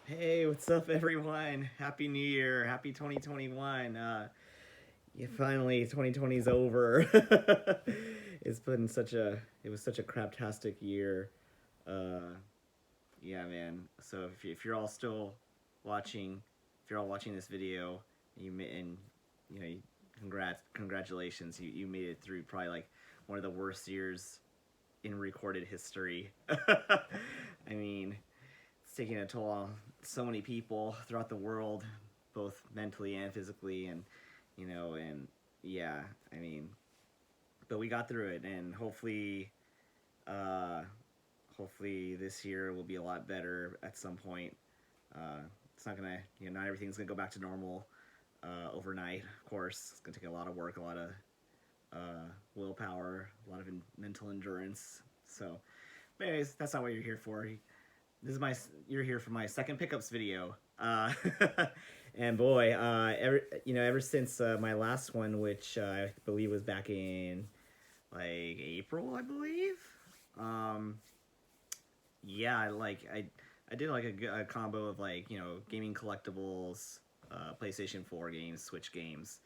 Hey, what's up, everyone? Happy New Year! Happy 2021. Yeah, finally, 2020's over. It's been such a it was such a craptastic year. Uh, yeah, man. So if you're all still watching, if you're all watching this video, and you know, congratulations, you made it through probably like one of the worst years in recorded history. I mean, it's taking a toll on so many people throughout the world, both mentally and physically, and yeah, I mean, but we got through it, and uh, hopefully this year will be a lot better at some point. It's not gonna, not everything's gonna go back to normal overnight. Of course, it's gonna take a lot of work, a lot of willpower, a lot of mental endurance. So, but anyways, that's not what you're here for. This is my You're here for my second pickups video. And boy, ever since my last one, which I believe was back in like April, I believe. Um, yeah, I did like a combo of like gaming collectibles, PlayStation 4 games, Switch games.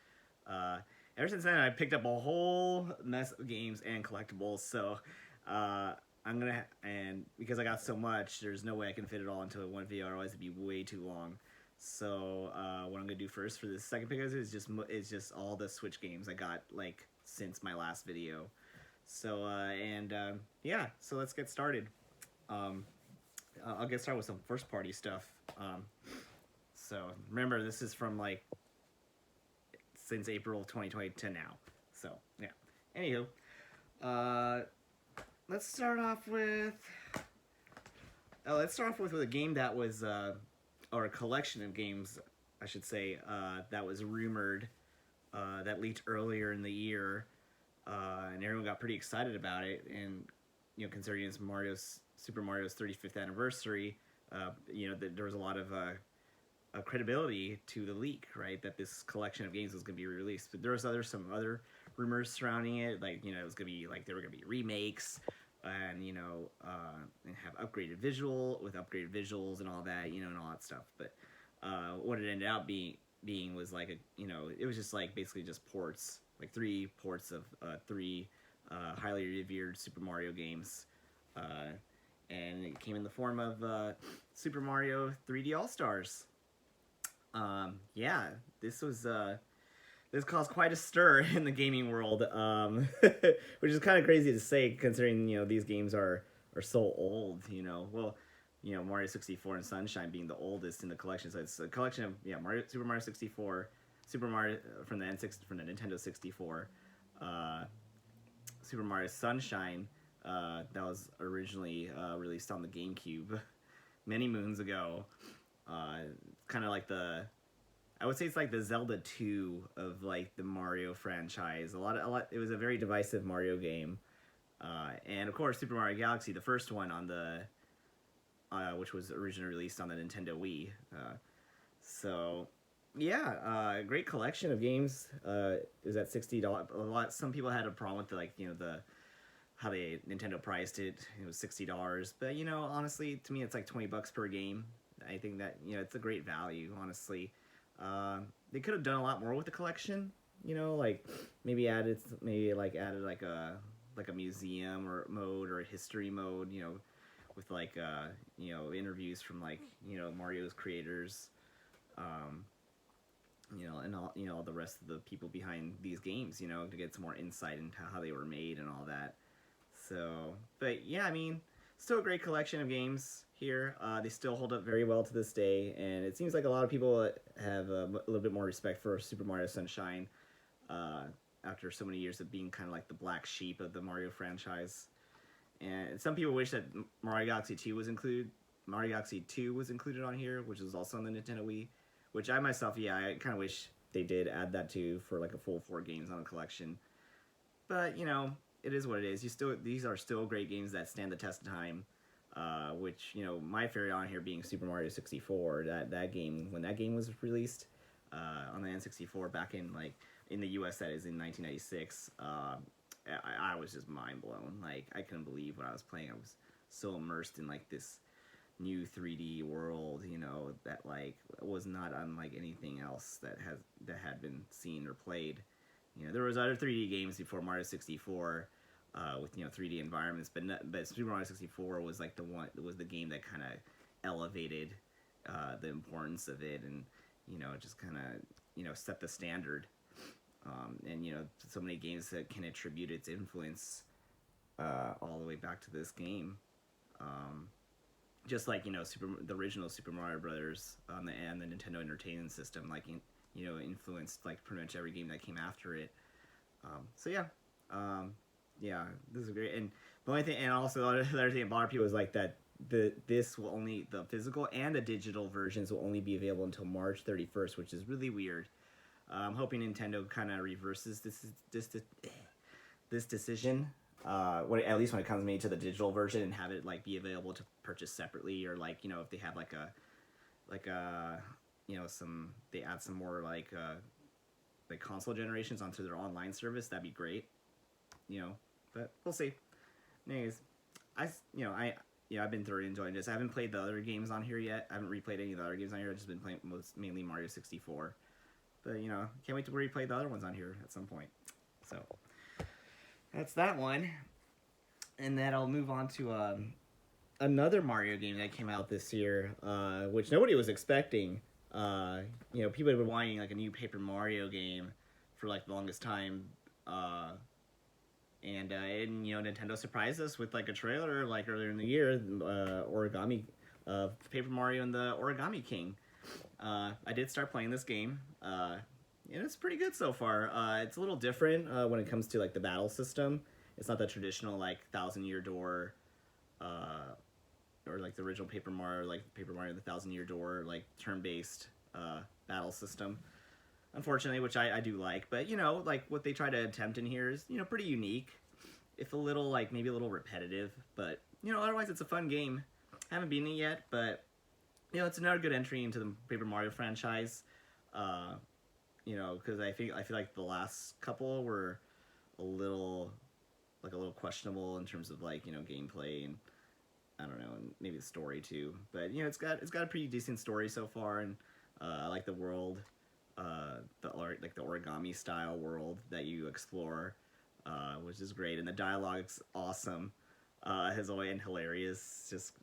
Uh, Ever since then, I picked up a whole mess of games and collectibles. So uh, and because I got so much, there's no way I can fit it all into one video. Otherwise, it'd be way too long. So what I'm gonna do first for this second pickup is just all the Switch games I got like since my last video. So yeah, so let's get started. Um, I'll get started with some first party stuff. So remember, this is from like since April of 2020 to now. So yeah. Anywho, uh, let's start off with with a game that was or a collection of games, I should say, that was rumored, that leaked earlier in the year, and everyone got pretty excited about it. And considering it's Super Mario's 35th anniversary, there was a lot of credibility to the leak, right? That this collection of games was going to be released. But there was some other rumors surrounding it, like it was going to be like there were going to be remakes, and and have upgraded upgraded visuals and all that, and all that stuff. But what it ended up being was like it was just like basically just ports, like three ports of three highly revered Super Mario games. And it came in the form of Super Mario 3D All Stars. Yeah, this was this caused quite a stir in the gaming world, which is kind of crazy to say considering these games are so old. Well, Mario 64 and Sunshine being the oldest in the collection. So it's a collection of Super Mario 64, Super Mario from the Nintendo 64, uh, Super Mario Sunshine, that was originally released on the GameCube many moons ago. Kind of like I would say it's like the Zelda 2 of like the Mario franchise. It was a very divisive Mario game. And of course, Super Mario Galaxy, the first one on the, which was originally released on the Nintendo Wii. So, yeah, great collection of games. It was at $60. Some people had a problem with the how they Nintendo priced it. It was $60, but honestly, to me, it's like $20 per game. I think that it's a great value, honestly. They could have done a lot more with the collection. Like added like a museum or mode or a history mode. With like interviews from like Mario's creators, um, and all the rest of the people behind these games. To get some more insight into how they were made and all that. So, but yeah, I mean, still a great collection of games here. They still hold up very well to this day, and it seems like a lot of people have a little bit more respect for Super Mario Sunshine, uh, after so many years of being kind of like the black sheep of the Mario franchise. And some people wish that Mario Galaxy 2 was included. Mario Galaxy 2 was included on here, which was also on the Nintendo Wii. Which I myself, yeah, I kind of wish they did add that too for like a full 4 games on a collection. But it is what it is. These are still great games that stand the test of time. Which my favorite on here being Super Mario 64. That game, when that game was released on the N64 back in like in the U.S., that is in 1996. I was just mind blown. Like I couldn't believe what I was playing. I was so immersed in like this new 3D world, you know, that like was not unlike anything else that had been seen or played. You know, there was other 3D games before Mario 64 with, you know, 3D environments, but Super Mario 64 was like the game that kind of elevated the importance of it, and you know, just kind of, you know, set the standard. And you know, so many games that can attribute its influence all the way back to this game. Um, just like, you know, the original Super Mario Brothers on the Nintendo Entertainment System, like you know, influenced like pretty much every game that came after it. So yeah, yeah, this is great. And the only thing, and also the other thing that bothered people was like that the physical and the digital versions will only be available until March 31st, which is really weird. I'm hoping Nintendo kind of reverses this decision. At least when it comes to the digital version, and have it like be available to purchase separately, or like, you know, if they have like a you know, they add some more like console generations onto their online service, that'd be great. You know, but we'll see. Anyways, I've been thoroughly enjoying this. I haven't played the other games on here yet. I haven't replayed any of the other games on here. I've just been playing mainly Mario 64. But, you know, can't wait to replay the other ones on here at some point. So, that's that one. And then I'll move on to another Mario game that came out this year, which nobody was expecting. You know, people have been wanting like a new Paper Mario game for like the longest time. And you know, Nintendo surprised us with like a trailer like earlier in the year, Paper Mario and the Origami King. I did start playing this game, and it's pretty good so far. It's a little different when it comes to like the battle system. It's not the traditional like Thousand Year Door, or like the original Paper Mario, like Paper Mario the Thousand Year Door, like turn-based battle system. Unfortunately, which I do like, but you know, like what they try to attempt in here is, you know, pretty unique, if a little like maybe a little repetitive, but you know, otherwise it's a fun game. I haven't beaten it yet, but you know, it's another good entry into the Paper Mario franchise. You know, because I feel like the last couple were a little questionable in terms of like, you know, gameplay, and I don't know, and maybe the story too. But you know, it's got a pretty decent story so far, and I like the world, the origami style world that you explore, which is great, and the dialogue's awesome, as always, and hilarious. Just,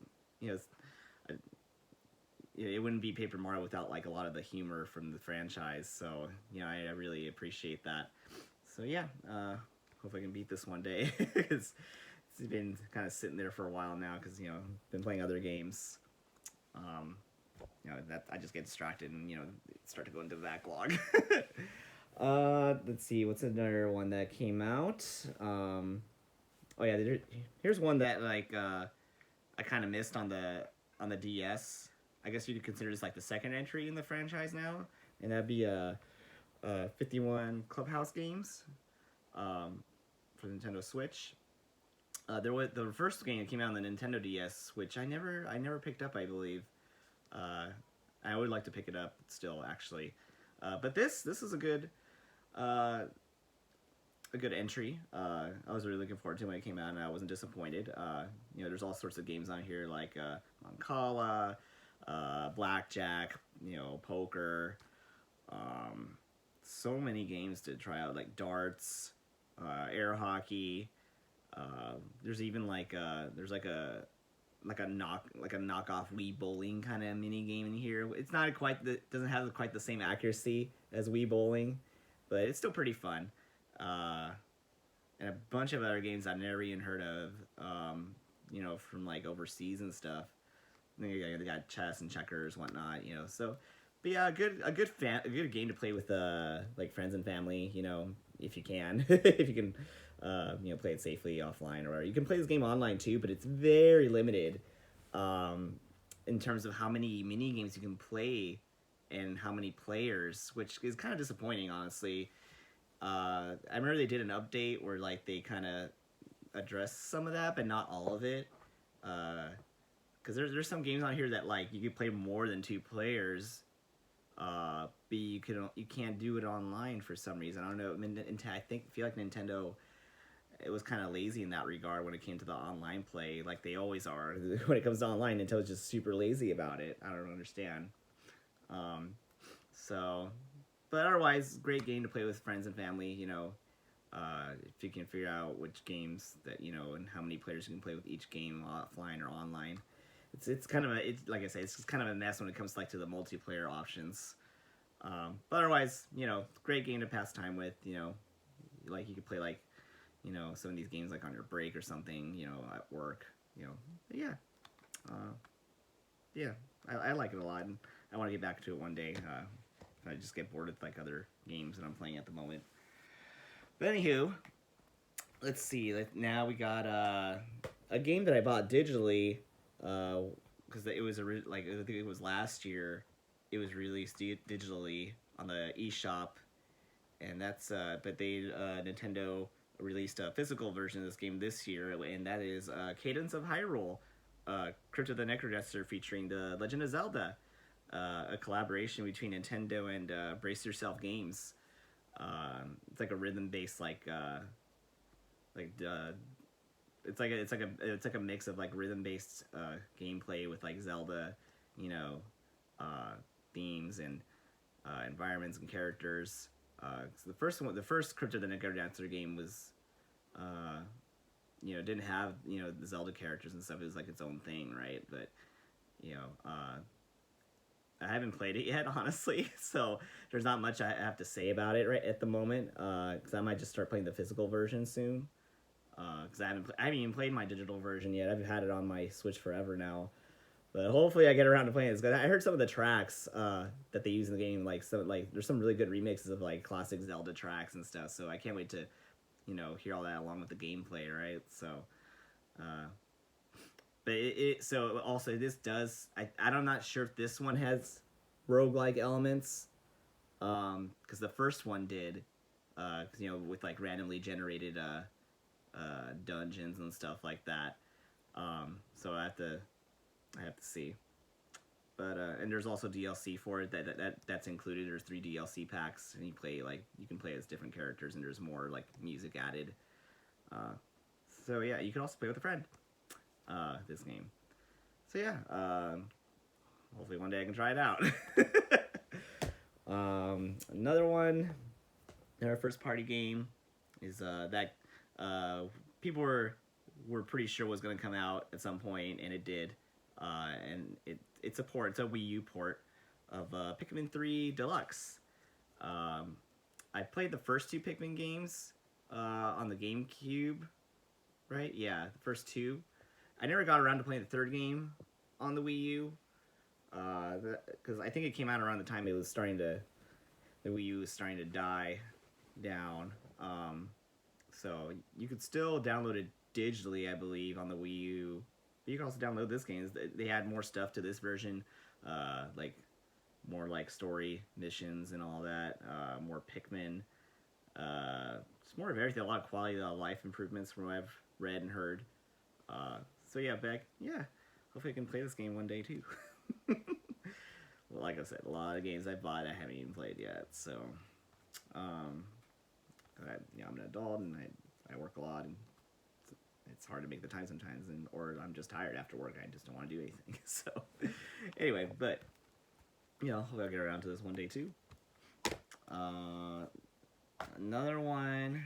you know, it wouldn't be Paper Mario without like a lot of the humor from the franchise. So, you know, I really appreciate that. So yeah, hope I can beat this one day. It's been kind of sitting there for a while now because, you know, been playing other games. You know, that I just get distracted and, you know, start to go into the backlog. Let's see, what's another one that came out? Oh yeah, here's one that like I kind of missed on the DS. I guess you could consider this like the second entry in the franchise now, and that'd be 51 Clubhouse Games for the Nintendo Switch. There was the first game that came out on the Nintendo DS, which I never picked up, I believe. I would like to pick it up still, actually. But this is a good entry. I was really looking forward to it when it came out, and I wasn't disappointed. You know, there's all sorts of games on here like Mancala, blackjack, you know, poker. So many games to try out, like darts, air hockey. There's even like a knockoff Wii bowling kind of mini game in here. It's not doesn't have quite the same accuracy as Wii bowling, but it's still pretty fun. And a bunch of other games I've never even heard of, you know, from like overseas and stuff. They got chess and checkers, whatnot, you know. So, but yeah, a good game to play with like friends and family, you know, if you can, if you can, you know, play it safely offline or whatever. You can play this game online too, but it's very limited in terms of how many mini games you can play and how many players, which is kind of disappointing, honestly. I remember they did an update where like they kind of addressed some of that, but not all of it. Because there's some games on here that like you can play more than 2 players, but you can't do it online for some reason. I don't know. I feel like Nintendo it was kind of lazy in that regard when it came to the online play, like they always are. When it comes to online, Nintendo's just super lazy about it. I don't understand. Um, so, but otherwise, great game to play with friends and family. If you can figure out which games that and how many players you can play with each game offline or online. It's kind of it's like I say, it's just kind of a mess when it comes to the multiplayer options. But otherwise, great game to pass time with. Like you could play some of these games like on your break or something. At work. But yeah, uh, yeah, I like it a lot, and I want to get back to it one day. If I just get bored with like other games that I'm playing at the moment. But anywho, let's see. Now we got a game that I bought digitally because it was I think it was last year. It was released digitally on the eShop, and that's but Nintendo released a physical version of this game this year, and that is Cadence of Hyrule, Crypt of the Necrodancer featuring the Legend of Zelda, a collaboration between Nintendo and Brace Yourself Games. It's like a rhythm-based it's like a mix of like rhythm-based gameplay with like Zelda, themes and environments and characters. So the first Crypt of the Necrodancer game was, didn't have the Zelda characters and stuff. It was like its own thing, right? But I haven't played it yet, honestly, so there's not much I have to say about it right at the moment. Because I might just start playing the physical version soon. Because I haven't even played my digital version yet. I've had it on my Switch forever now. But hopefully I get around to playing this. Cause I heard some of the tracks that they use in the game, there's some really good remixes of like classic Zelda tracks and stuff. So I can't wait to, hear all that along with the gameplay, right? So, but so also this does. I'm not sure if this one has roguelike elements, because the first one did, with like randomly generated dungeons and stuff like that. So I have to see. But and there's also DLC for it that's included. There's 3 DLC packs, and you can play as different characters, and there's more like music added. So yeah, you can also play with a friend. This game. So yeah, hopefully one day I can try it out. Another one, our first party game, is that people were pretty sure was going to come out at some point, and it did. And it's a Wii U port of Pikmin 3 Deluxe. I played the first 2 Pikmin games on the GameCube, right? Yeah, the first 2. I never got around to playing the third game on the Wii U, because I think it came out around the time the Wii U was starting to die down. So you could still download it digitally, I believe, on the Wii U. But you can also download this game. They add more stuff to this version, like more like story missions and all that, more Pikmin. It's more of everything, a lot of quality of life improvements from what I've read and heard. So yeah, hopefully I can play this game one day too. Well, like I said, a lot of games I bought I haven't even played yet. So, I'm an adult and I work a lot, and it's hard to make the time sometimes, or I'm just tired after work. I just don't want to do anything. So, anyway, but hopefully I'll get around to this one day too. Another one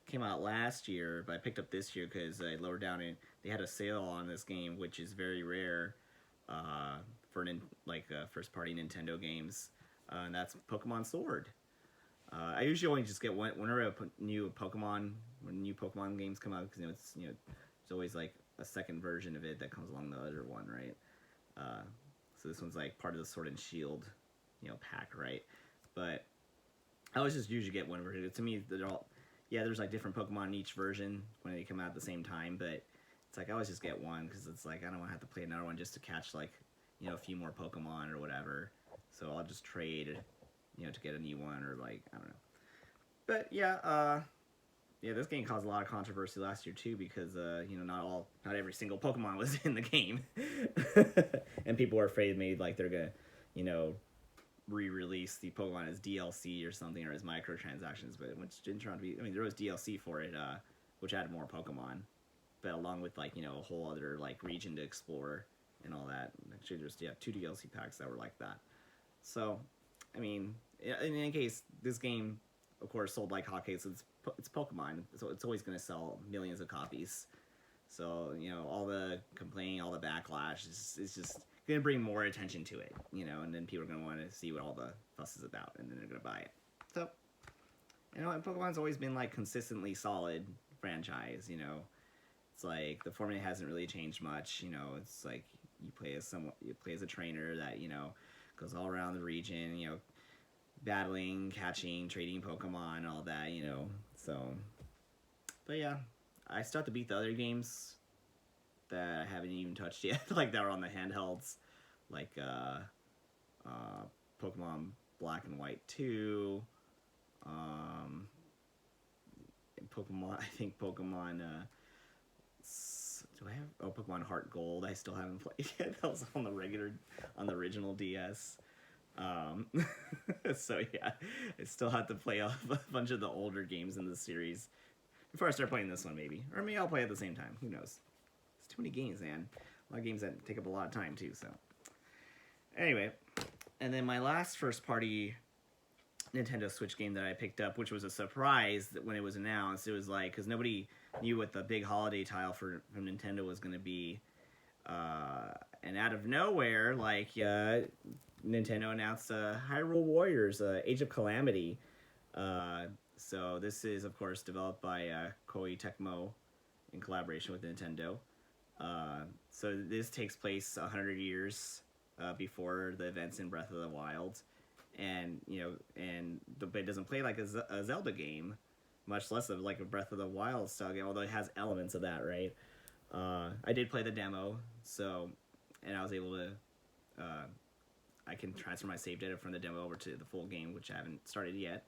came out last year, but I picked up this year because I lowered down and they had a sale on this game, which is very rare for first party Nintendo games, and that's Pokemon Sword. I usually only just get one whenever when new Pokemon games come out, because it's always like a second version of it that comes along the other one, right? So this one's like part of the Sword and Shield, pack, right? But I always just usually get one version. To me, they're all, there's like different Pokemon in each version when they come out at the same time, but it's like I always just get one because it's like I don't want to have to play another one just to catch like a few more Pokemon or whatever. So I'll just trade, to get a new one, or like I don't know. But this game caused a lot of controversy last year too, because not every single Pokemon was in the game, and people were afraid maybe like they're gonna re-release the Pokemon as DLC or something, or as microtransactions, but which didn't turn out to be. I mean, there was DLC for it, which added more Pokemon, but along with like a whole other like region to explore and all that. Actually, there's 2 DLC packs that were like that. So, I mean, in any case, this game, of course, sold like hotcakes. It's Pokemon, so it's always going to sell millions of copies. So all the complaining, all the backlash is just going to bring more attention to it. And then people are going to want to see what all the fuss is about, and then they're going to buy it. So, and Pokemon's always been like consistently solid franchise. It's like the format hasn't really changed much. It's like you play as a trainer that goes all around the region. Battling, catching, trading Pokemon, all that. So, but yeah, I still have to beat the other games that I haven't even touched yet, like that were on the handhelds, like Pokemon Black and White 2, Pokemon. I think Pokemon. Do I have Pokemon Heart Gold? I still haven't played yet. That was on the original DS. So yeah, I still have to play a bunch of the older games in the series before I start playing this one, maybe. Or maybe I'll play at the same time. Who knows? It's too many games, man. A lot of games that take up a lot of time, too, so. Anyway, and then my last first-party Nintendo Switch game that I picked up, which was a surprise that when it was announced, it was like, because nobody knew what the big holiday title from Nintendo was going to be. And out of nowhere, like, Nintendo announced Hyrule Warriors, Age of Calamity. So this is, of course, developed by Koei Tecmo in collaboration with Nintendo. So this takes place 100 years before the events in Breath of the Wild, and but it doesn't play like a Zelda game, much less of like a Breath of the Wild style game. Although it has elements of that, right? I did play the demo, and I was able to. I can transfer my save data from the demo over to the full game, which I haven't started yet.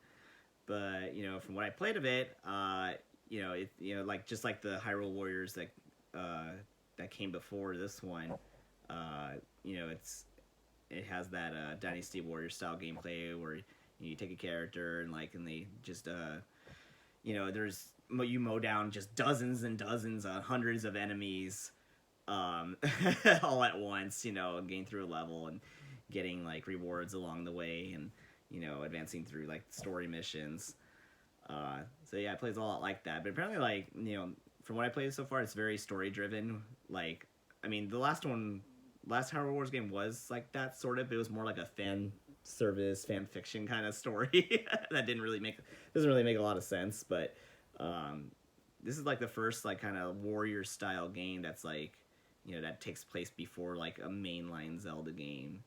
But from what I played of it, like just like the Hyrule Warriors that came before this one, it has that Dynasty Warrior style gameplay where you take a character and they just you mow down just dozens and dozens, hundreds of enemies, all at once, and getting through a level and getting like rewards along the way and advancing through like story missions. So yeah, it plays a lot like that. But apparently, from what I played so far, it's very story driven. Like, I mean, the last Hyrule Wars game was like that sort of. It was more like a fan service, fan fiction kind of story that doesn't really make a lot of sense. But this is like the first like kind of warrior style game that's like that takes place before like a mainline Zelda game.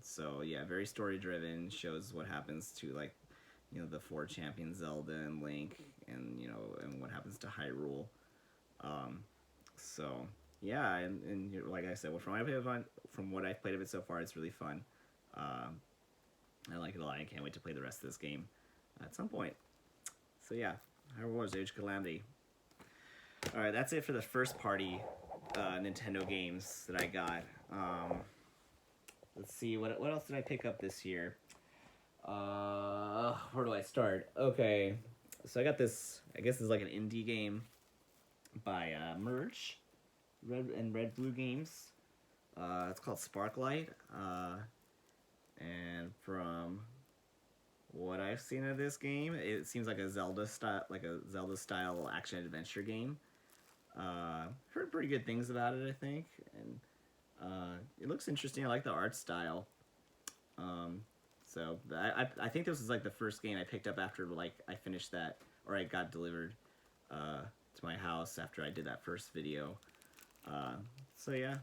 So yeah, very story driven, shows what happens to like, the 4 champions, Zelda and Link, and and what happens to Hyrule. So yeah, and like I said, from what I've played of it so far, it's really fun. I like it a lot. I can't wait to play the rest of this game at some point. So yeah, Hyrule Warriors Age of Calamity. All right, that's it for the first party Nintendo games that I got. Let's see, what else did I pick up this year? Where do I start? Okay, so I got this, I guess it's like an indie game by Merge, Red Blue Games. It's called Sparklight. And from what I've seen of this game, it seems like a Zelda style action adventure game. Heard pretty good things about it, I think, and it looks interesting. I like the art style. So I think this was like the first game I picked up after like I finished that, or I got delivered to my house after I did that first video. So yeah,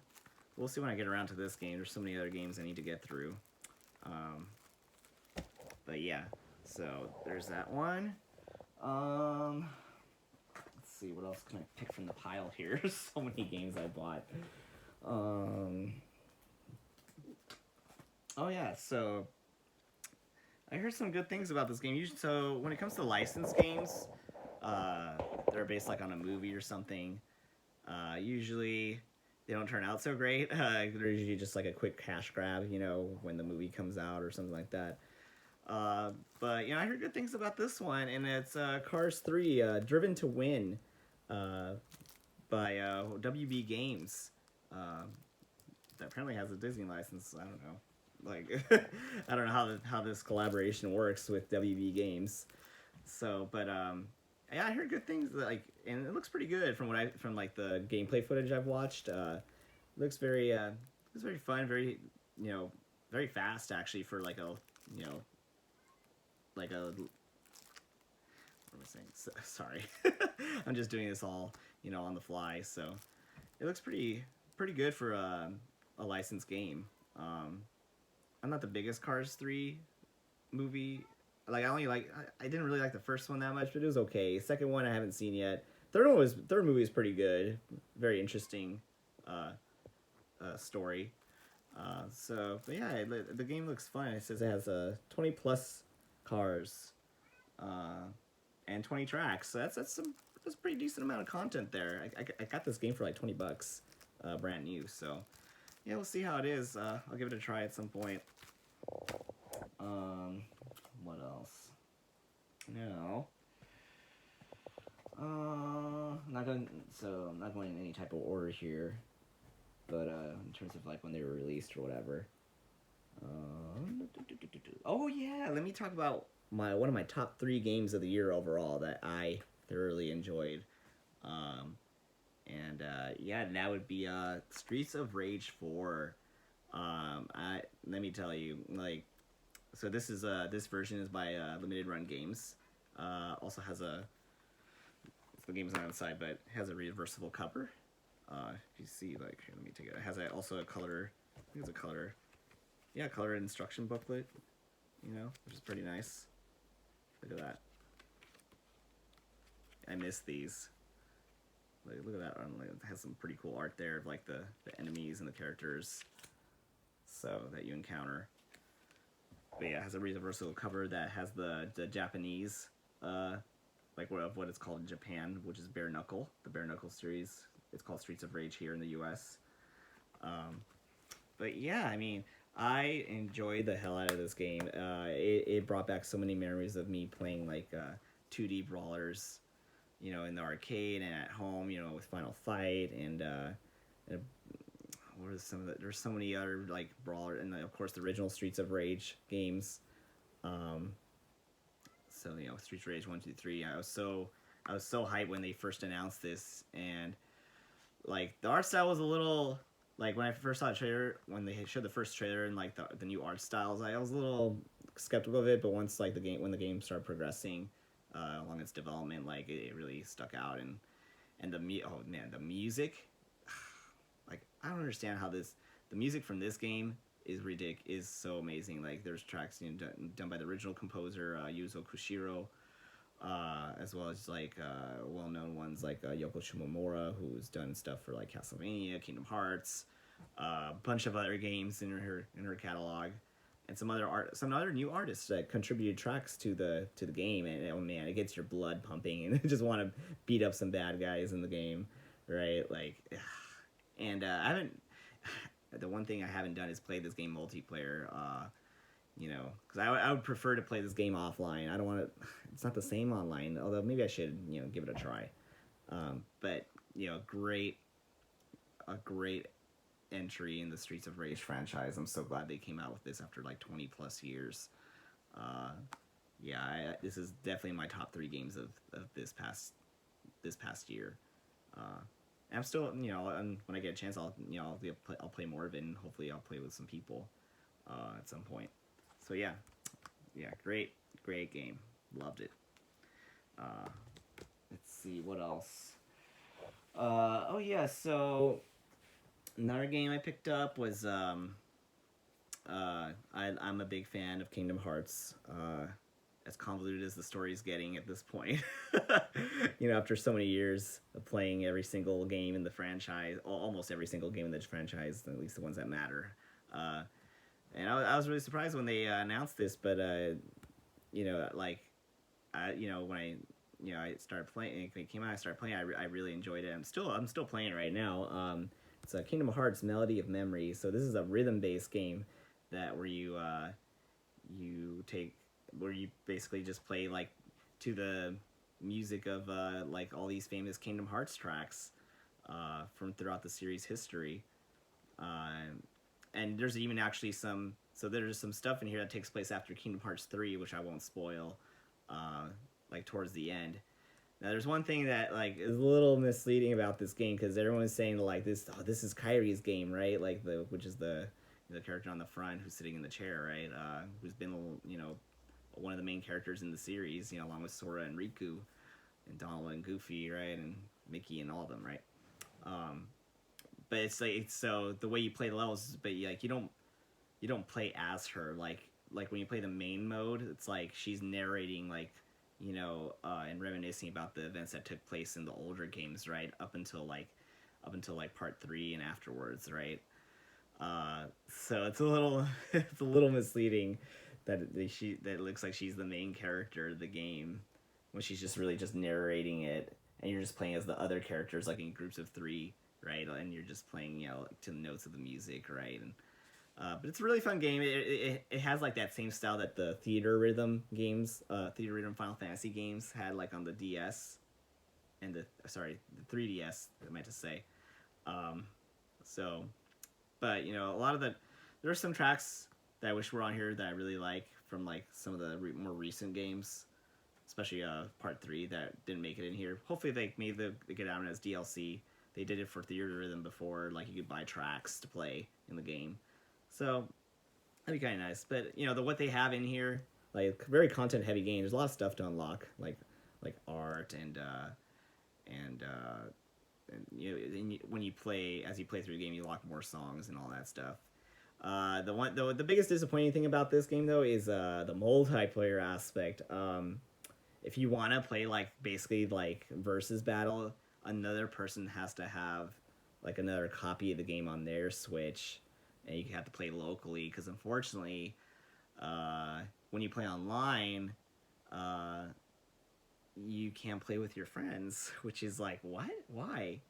we'll see when I get around to this game. There's so many other games I need to get through. But yeah, so there's that one. Let's see, what else can I pick from the pile here? So many games I bought. Oh yeah, so I heard some good things about this game. So when it comes to licensed games, that are based like on a movie or something, usually they don't turn out so great. They're usually just like a quick cash grab, when the movie comes out or something like that. But I heard good things about this one, and it's Cars 3, Driven to Win, uh, by WB Games. Uh, that apparently has a Disney license. I don't know. Like, I don't know how this collaboration works with WB Games. So, but yeah, I heard good things. Like, and it looks pretty good from like the gameplay footage I've watched. Looks very fun, very very fast actually for like a like a what am I saying? Sorry, I'm just doing this all on the fly. So it looks pretty good for a licensed game. I'm not the biggest Cars 3 movie. Like I didn't really like the first one that much, but it was okay. Second one I haven't seen yet. Third movie is pretty good. Very interesting story. But yeah, the game looks fun. It says it has 20 plus cars and 20 tracks. So that's a pretty decent amount of content there. I got this game for like $20, brand new. So yeah, we'll see how it is. I'll give it a try at some point. What else? No. I'm not going in any type of order here, but in terms of like when they were released or whatever. Oh yeah, let me talk about one of my top 3 games of the year overall that I thoroughly enjoyed. Yeah, that would be Streets of Rage 4. Let me tell you, like, so this version is by Limited Run Games. Also has the game's not on the side, but it has a reversible cover. If you see, like, here, let me take it. It has also a color. I think it's a color. Yeah, color instruction booklet. Which is pretty nice. Look at that. I miss these. Like, look at that. It has some pretty cool art there of like the enemies and the characters, so that you encounter. But yeah, it has a reversible cover that has the Japanese, like what it's called in Japan, which is Bare Knuckle, the Bare Knuckle series. It's called Streets of Rage here in the U.S. But yeah, I mean, I enjoyed the hell out of this game. It brought back so many memories of me playing like 2D brawlers, in the arcade and at home, with Final Fight and what are some of the? There's so many other like brawler, and of course the original Streets of Rage games. So Streets of Rage 1, 2, 3. I was so hyped when they first announced this, and like the art style was a little like when I first saw the trailer, when they showed the first trailer and like the new art styles, I was a little skeptical of it. But once like when the game started progressing along its development, like it really stuck out, and the music. Like, I don't understand how the music from this game is so amazing. Like, there's tracks done by the original composer Yuzo Koshiro, as well as like well-known ones like Yoko Shimomura, who's done stuff for like Castlevania, Kingdom Hearts, a bunch of other games in her catalog, and some other new artists that contributed tracks to the game. And oh man, it gets your blood pumping, and you just want to beat up some bad guys in the game, right? Like. And the one thing I haven't done is play this game multiplayer, because I would prefer to play this game offline. I don't want to, it's not the same online, although maybe I should, give it a try. But, a great entry in the Streets of Rage franchise. I'm so glad they came out with this after like 20 plus years. This is definitely my top 3 games of this past year. I'm still, and when I get a chance, I'll play more of it, and hopefully I'll play with some people at some point. So yeah, great game, loved it. Let's see what else. So another game I picked up was I'm a big fan of Kingdom Hearts. As convoluted as the story's getting at this point, after so many years of playing every single game in the franchise, almost every single game in the franchise, at least the ones that matter. And I was really surprised when they announced this, but when I started playing, when it came out, I started playing. I really enjoyed it. I'm still playing it right now. It's a Kingdom Hearts Melody of Memory. So this is a rhythm-based game where you take where you basically just play like to the music of like all these famous Kingdom Hearts tracks from throughout the series history. Uh, and there's even actually some, so there's some stuff in here that takes place after Kingdom Hearts 3, which I won't spoil, uh, like towards the end. Now, there's one thing that like is a little misleading about this game because everyone's saying like this, oh, this is Kyrie's game, right? Like which is the character on the front who's sitting in the chair, right? Who's been, you know, one of the main characters in the series, you know, along with Sora and Riku and Donald and Goofy, right, and Mickey and all of them, right? Um, but it's like so the way you play the levels, but like you don't play as her like when you play the main mode, it's like she's narrating like you know and reminiscing about the events that took place in the older games, right, up until like part 3 and afterwards, right. So it's a little it's a little misleading that it looks like she's the main character of the game when she's just really just narrating it, and you're just playing as the other characters like in groups of 3, right, and you're just playing, you know, to the notes of the music, right. And but it's a really fun game. It has like that same style that the Theater Rhythm games, Theater Rhythm Final Fantasy games had like on the DS and the 3DS. I meant to say. Um, so, but you know, a lot of there are some tracks that I wish were on here that I really like from like some of the more recent games, especially Part 3 that didn't make it in here. Hopefully they get out as DLC. They did it for Theater Rhythm before, like you could buy tracks to play in the game. So that'd be kind of nice. But you know, what they have in here, like very content heavy game. There's a lot of stuff to unlock, like art and you know, when you play as you play through the game, you unlock more songs and all that stuff. The biggest disappointing thing about this game though is the multiplayer aspect. If you want to play like basically like versus battle, another person has to have like another copy of the game on their Switch, and you have to play locally because unfortunately, when you play online, uh, you can't play with your friends, which is like what? Why?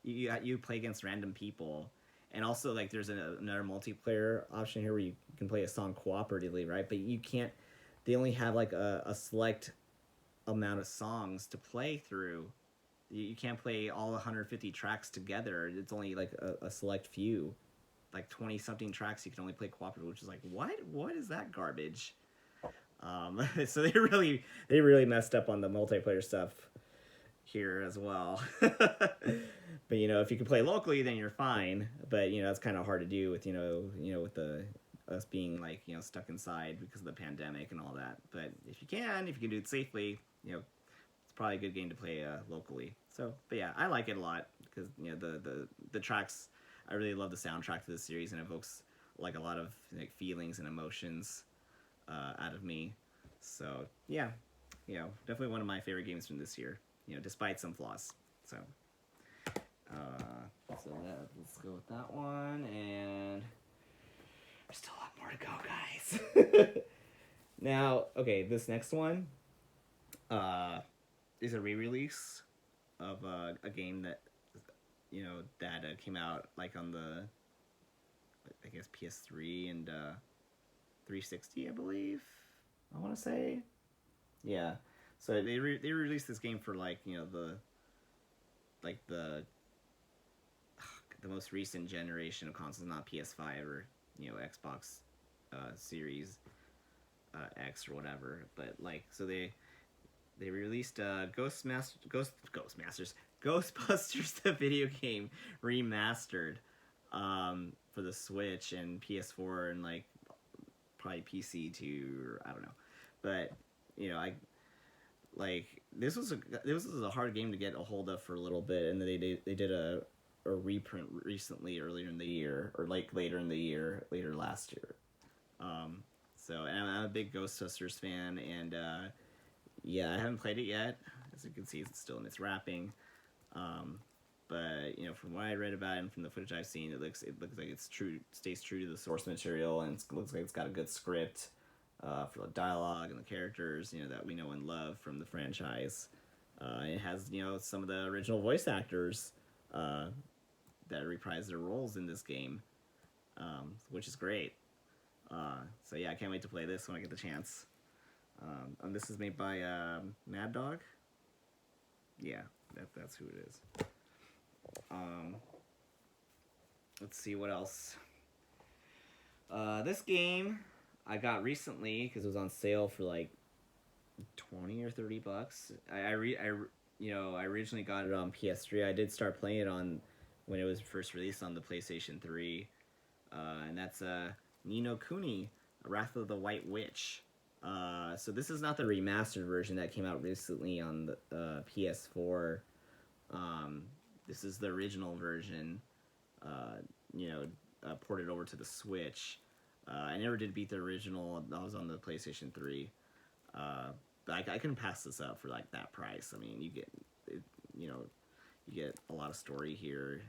You play against random people, and also like there's another multiplayer option here where you can play a song cooperatively, right? But you can't. They only have like a select amount of songs to play through. You can't play all 150 tracks together. It's only like a select few, like 20 something tracks you can only play cooperative, which is like what is that garbage. So they really messed up on the multiplayer stuff here as well. But you know, if you can play locally, then you're fine. But you know, that's kind of hard to do with with the us being like stuck inside because of the pandemic and all that. But if you can do it safely, it's probably a good game to play locally. So, but yeah, I like it a lot because the tracks. I really love the soundtrack to this series, and it evokes like a lot of like feelings and emotions out of me. So yeah, definitely one of my favorite games from this year. Despite some flaws. So, let's go with that one, and there's still a lot more to go, guys. Now, okay, this next one is a re-release of a game that that came out like on the I guess PS3 and 360, I believe. I want to say, yeah. So they released this game for like the most recent generation of consoles, not PS5 or Xbox Series X or whatever. But like, so they released Ghostbusters the video game remastered for the Switch and PS4 and like probably PC too, or I don't know. But I like this was a hard game to get a hold of for a little bit, and they did a reprint recently earlier in the year, or like later last year. So and I'm a big Ghostbusters fan, and yeah, I haven't played it yet. As you can see, it's still in its wrapping. But from what I read about it and from the footage I've seen, it looks like stays true to the source material, and it looks like it's got a good script for the dialogue and the characters that we know and love from the franchise. It has some of the original voice actors that reprise their roles in this game, which is great. So yeah, I can't wait to play this when I get the chance. And this is made by Mad Dog. Yeah, that's who it is. Um, let's see what else. This game I got recently because it was on sale for like 20 or 30 bucks. I originally got it on PS3. I did start playing it on when it was first released on the PlayStation 3. And that's Ni no Kuni, Wrath of the White Witch. So this is not the remastered version that came out recently on the PS4. This is the original version, ported over to the Switch. I never did beat the original. I was on the PlayStation 3. But I couldn't pass this up for like that price. I mean, you get a lot of story here,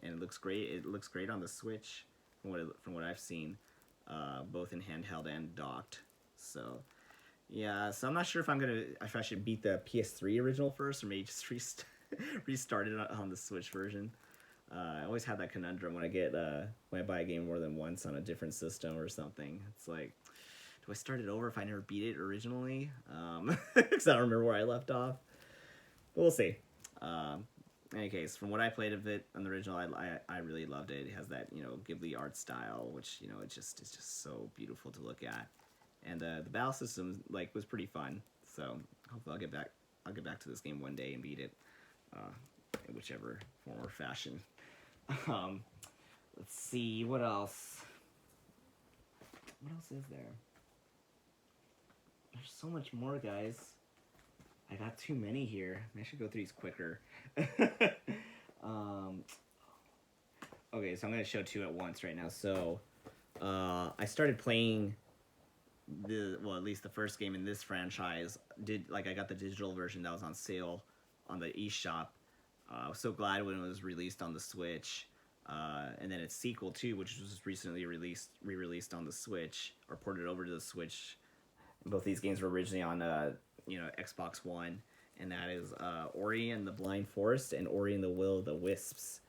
and it looks great. It looks great on the Switch from what I've seen, both in handheld and docked. So, yeah. So I'm not sure if I should beat the PS3 original first, or maybe just restart it on the Switch version. I always have that conundrum when I buy a game more than once on a different system or something. It's like, do I start it over if I never beat it originally? Because I don't remember where I left off. But we'll see. In any case, from what I played of it on the original, I really loved it. It has that Ghibli art style, which it's just so beautiful to look at, and the battle system was pretty fun. So hopefully I'll get back to this game one day and beat it, in whichever form or fashion. Let's see what else. What else is there? There's so much more, guys. I got too many here. I should go through these quicker. Okay, so I'm going to show two at once right now. So, I started playing at least the first game in this franchise. I got the digital version that was on sale on the eShop. I was so glad when it was released on the Switch. And then its sequel too, which was recently re-released on the Switch, or ported over to the Switch. Both these games were originally on Xbox One, and that is Ori and the Blind Forest and Ori and the Will of the Wisps.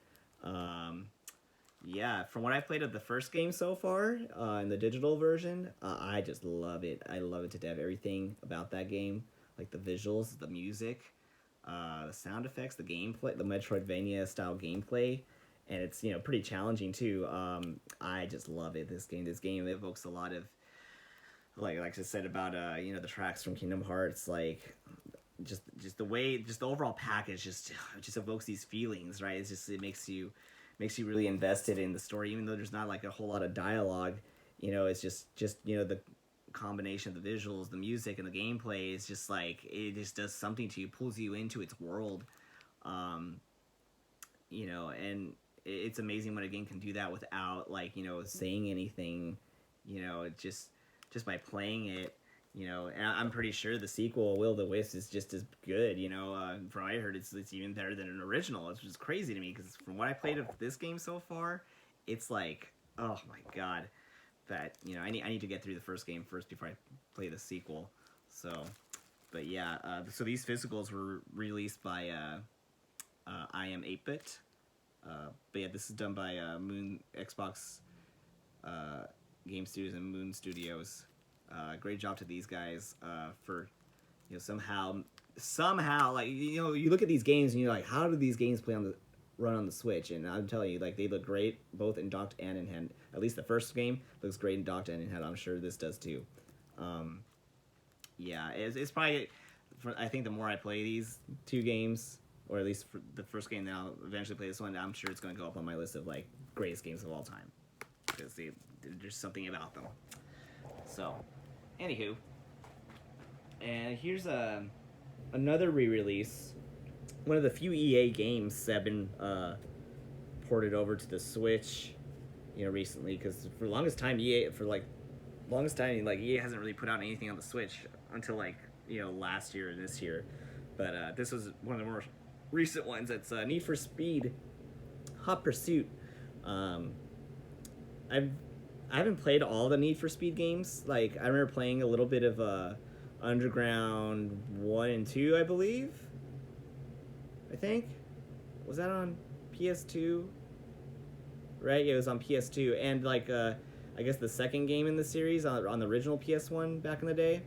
Yeah, from what I've played of the first game so far, in the digital version, I just love it. I love it to death. Everything about that game, like the visuals, the music, the sound effects, the gameplay, the Metroidvania style gameplay, and it's pretty challenging too. I just love it. This game evokes a lot of like I said about the tracks from Kingdom Hearts, like just the overall package just evokes these feelings, right? It makes you really invested in the story, even though there's not like a whole lot of dialogue. It's just the combination of the visuals, the music, and the gameplay is just like it just does something to you, pulls you into its world. And it's amazing when a game can do that without saying anything. Just by playing it, and I'm pretty sure the sequel, Will of the Wisps, is just as good. From what I heard, it's even better than an original. It's just crazy to me because from what I played of this game so far, it's like, oh my god, that I need to get through the first game first before I play the sequel. So, but yeah, so these physicals were released by I Am 8-Bit. But yeah, this is done by Xbox Game Studios and Moon Studios. Great job to these guys for somehow you look at these games and you're like, how do these games run on the Switch? And I'm telling you, they look great both in docked and in hand. At least the first game looks great in docked and in hand. I'm sure this does too. Yeah, it's probably, I think the more I play these two games, or at least for the first game, then I'll eventually play this one, I'm sure it's going to go up on my list of greatest games of all time, because there's something about them. So, anywho, and here's another re-release. One of the few EA games that have been ported over to the Switch, recently, because for the longest time EA hasn't really put out anything on the Switch until last year and this year. But this was one of the more recent ones. It's Need for Speed Hot Pursuit. I haven't played all the Need for Speed games. I remember playing a little bit of Underground 1 and 2, I believe. I think. Was that on PS2? Right, yeah, it was on PS2. And I guess the second game in the series on the original PS1 back in the day.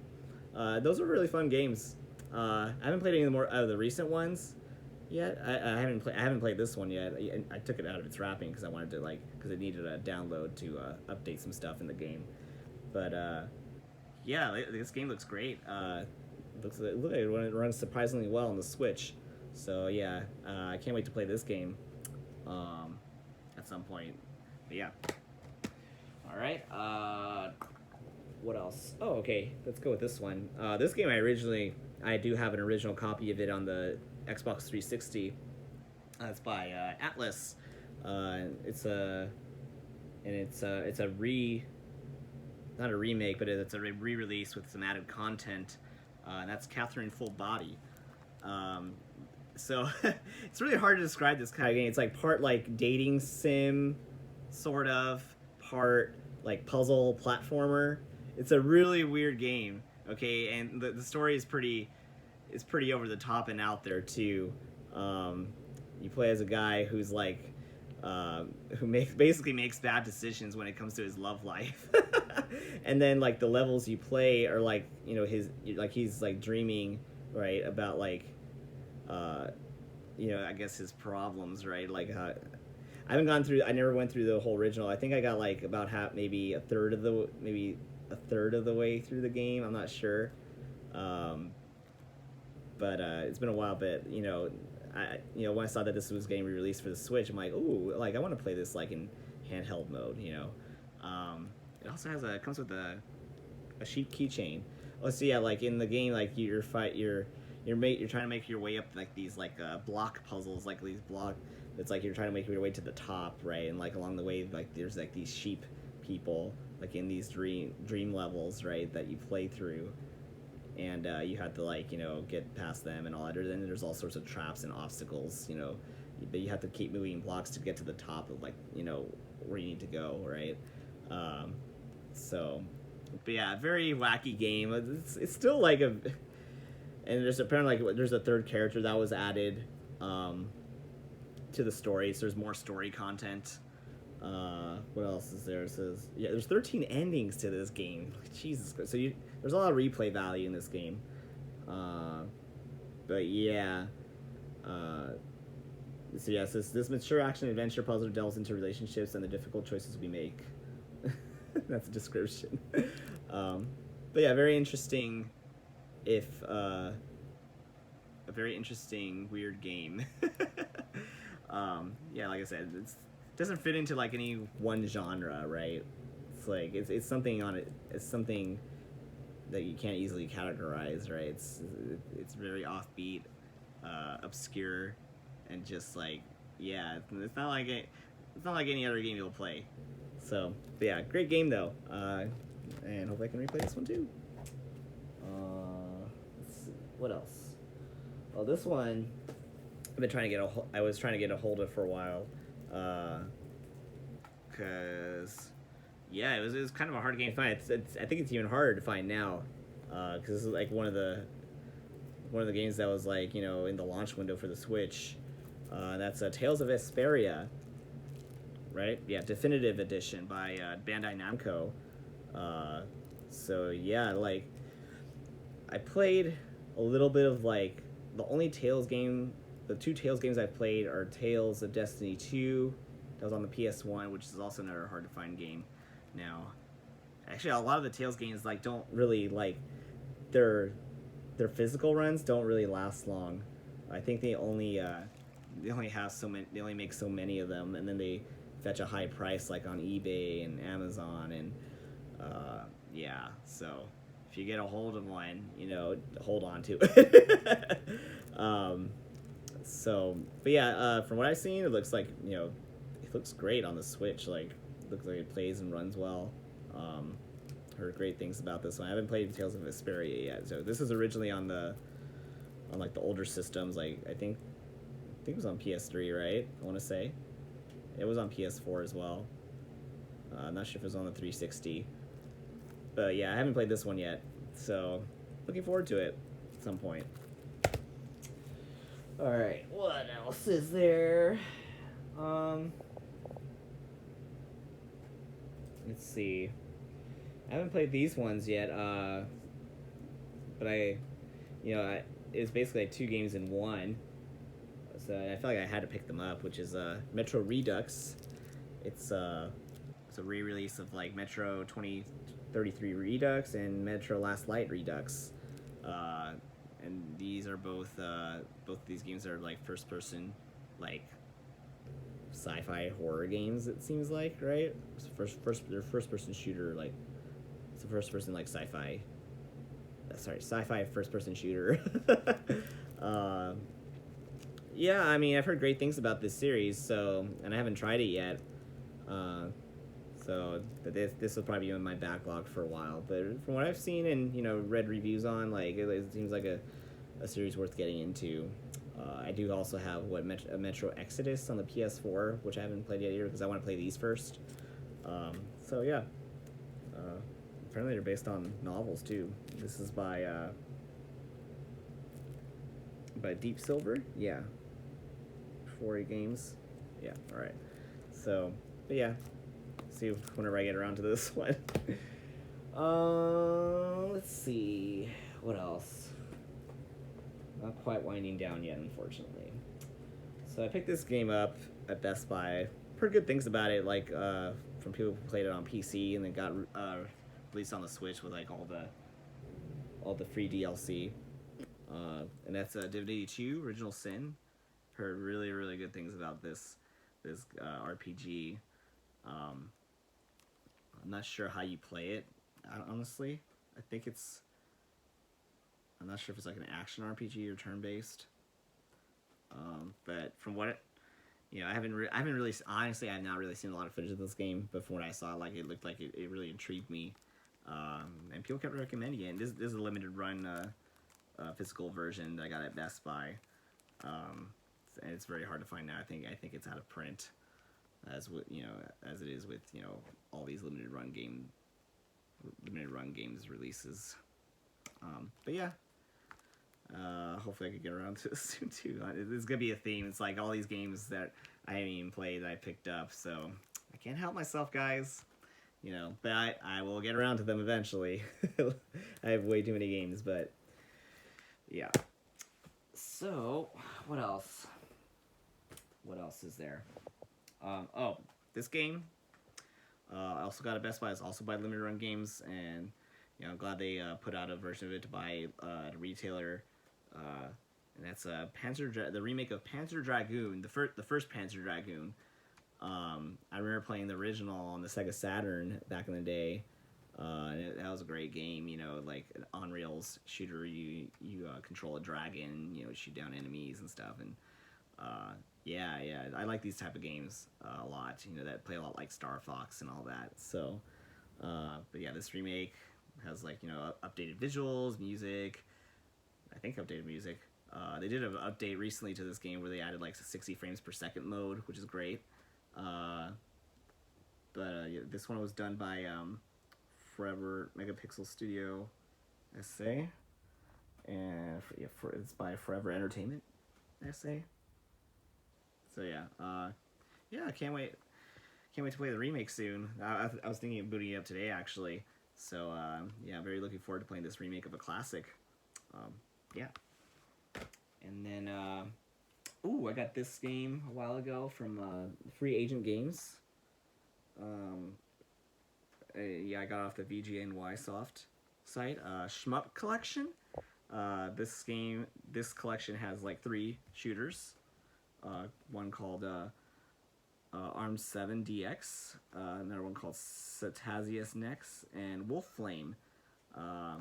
Those were really fun games. I haven't played any more of the recent ones yet. I haven't played this one yet. I took it out of its wrapping because I wanted to because it needed a download to update some stuff in the game. But yeah, this game looks great. It looks like it runs surprisingly well on the Switch. So yeah, I can't wait to play this game at some point. But yeah. All right. What else? Oh, okay. Let's go with this one. This game I do have an original copy of it on the Xbox 360. It's by Atlas. It's a not a remake, but it's a re-release with some added content. And that's Catherine Full Body. So it's really hard to describe this kind of game. It's like part like dating sim, sort of, part like puzzle platformer. It's a really weird game. Okay, and the story is pretty over the top and out there too. You play as a guy who's like who basically makes bad decisions when it comes to his love life. And then like the levels you play are like, you know, he's like dreaming, right, about like you know, I guess his problems, right? Like I never went through the whole original. I think I got like about maybe a third of the way through the game. I'm not sure. But it's been a while, but you know, when I saw that this was getting re-released for the Switch, I'm like, ooh, like I want to play this like in handheld mode, you know. It also comes with a sheep keychain. Oh, so yeah, like in the game, like you're trying to make your way up like these like block puzzles, like these block. It's like you're trying to make your way to the top, right? And like along the way, like there's like these sheep people, like in these dream levels, right, that you play through, and you have to like, you know, get past them and all that. And then there's all sorts of traps and obstacles, you know, but you have to keep moving blocks to get to the top of like, you know, where you need to go, right? So, but yeah, very wacky game. It's still like and there's apparently like there's a third character that was added to the story, so there's more story content. What else is there? It says, yeah, there's 13 endings to this game. Jesus Christ. So there's a lot of replay value in this game. But yeah. So yes, this mature action adventure puzzle delves into relationships and the difficult choices we make. That's a description. But yeah, very interesting. A very interesting, weird game. Yeah, like I said, it doesn't fit into like any one genre, right? It's like it's something on it. It's something that you can't easily categorize, right? It's very offbeat, obscure, and just like, yeah, it's not like any other game you'll play. So, but yeah, great game though, and hopefully I can replay this one too. Let's see, what else? Well, this one I was trying to get a hold of for a while, cause yeah, it was kind of a hard game to find. I think it's even harder to find now, cause this is like one of the games that was like, you know, in the launch window for the Switch. That's Tales of Vesperia, right? Yeah, definitive edition by Bandai Namco. So yeah, like I played a little bit of like the two Tales games I've played are Tales of Destiny 2, that was on the PS1, which is also another hard to find game now. Actually, a lot of the Tales games like don't really like their physical runs don't really last long. I think they only have so many. They only make so many of them, and then they fetch a high price like on eBay and Amazon, and yeah. So if you get a hold of one, you know, hold on to it. So, but yeah, from what I've seen, it looks like, you know, it looks great on the Switch. Like, it looks like it plays and runs well. Heard great things about this one. I haven't played Tales of Vesperia yet. So this is originally on like the older systems. Like I think it was on PS3, right? I want to say it was on PS4 as well. I'm not sure if it was on the 360. But yeah, I haven't played this one yet. So looking forward to it at some point. All right, what else is there? Let's see. I haven't played these ones yet. but it was basically like two games in one. So I feel like I had to pick them up, which is Metro Redux. It's a re-release of like Metro 2033 Redux and Metro Last Light Redux. And these are both of these games are like first person, like sci-fi horror games. It seems like, right? They're first person shooter, like it's a first person like sci-fi. Sci-fi first person shooter. uh, yeah, I mean I've heard great things about this series, so and I haven't tried it yet. So this will probably be in my backlog for a while. But from what I've seen and read reviews on, like it seems like a series worth getting into. I do also have Metro Exodus on the PS4, which I haven't played yet either because I want to play these first. So yeah, apparently they're based on novels too. This is by Deep Silver. Yeah, 4A Games. Yeah, all right. So, but yeah, see whenever I get around to this one. Let's see what else. Not quite winding down yet, unfortunately. So I picked this game up at Best Buy. Heard good things about it, like from people who played it on PC and then got released on the Switch with like all the free DLC. And that's Divinity 2: Original Sin. Heard really really good things about this RPG. I'm not sure how you play it. Honestly, I'm not sure if it's like an action RPG or turn-based. But from what I haven't really honestly I've not really seen a lot of footage of this game. But from what I saw, like it looked like it really intrigued me. And people kept recommending it. And this is a limited run physical version that I got at Best Buy. And it's very hard to find now. I think it's out of print, as it is with all these limited run games releases. But yeah. Hopefully I could get around to this soon too. It's gonna be a theme. It's like all these games that I haven't even played that I picked up, so I can't help myself, guys. But I will get around to them eventually. I have way too many games, but yeah. So what else? What else is there? This game. I also got a Best Buy. It's also by Limited Run Games, and I'm glad they put out a version of it to buy at a retailer. And that's the remake of Panzer Dragoon, the first Panzer Dragoon. I remember playing the original on the Sega Saturn back in the day. And that was a great game, like an on rails shooter. You control a dragon, shoot down enemies and stuff. And yeah, I like these type of games a lot. That play a lot like Star Fox and all that. So, but yeah, this remake has like updated visuals, music. I think updated music. They did an update recently to this game where they added like 60 frames per second mode, which is great. This one was done by Forever Megapixel Studio SA, and it's by Forever Entertainment SA. So yeah, I can't wait to play the remake soon. I was thinking of booting it up today actually. So yeah, I'm very looking forward to playing this remake of a classic. Yeah. And then, I got this game a while ago from Free Agent Games. I got off the VGNY Soft site. Shmup Collection. This collection has like 3 shooters. One called Arms 7 DX. Another one called Cetaceus Nex, and Wolf Flame. I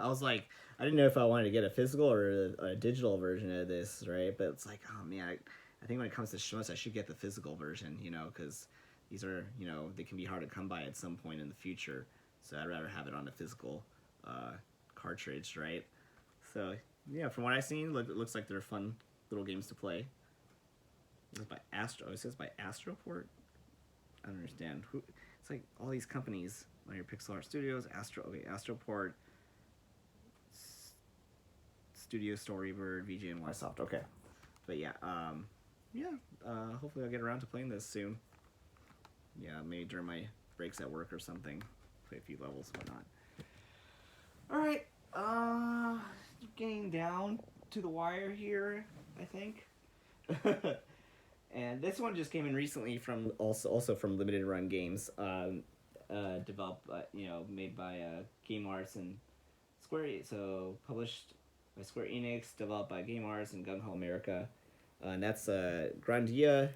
was like, I didn't know if I wanted to get a physical or a digital version of this, right? But it's like, oh man, I think when it comes to shmups, I should get the physical version, because these are, they can be hard to come by at some point in the future. So I'd rather have it on a physical cartridge, right? So yeah, from what I've seen, it looks like they're fun little games to play. It says by Astroport. I don't understand. It's like all these companies. Your Pixel Art Studios, Astroport, Studio Storybird, VGNY Soft. Okay, but yeah, hopefully I'll get around to playing this soon. Yeah, maybe during my breaks at work or something, play a few levels, whatnot. All right. Getting down to the wire here, I think. And this one just came in recently from also from Limited Run Games, developed made by Game Arts and so published by Square Enix, developed by Game Arts and Gung Ho America, and that's Grandia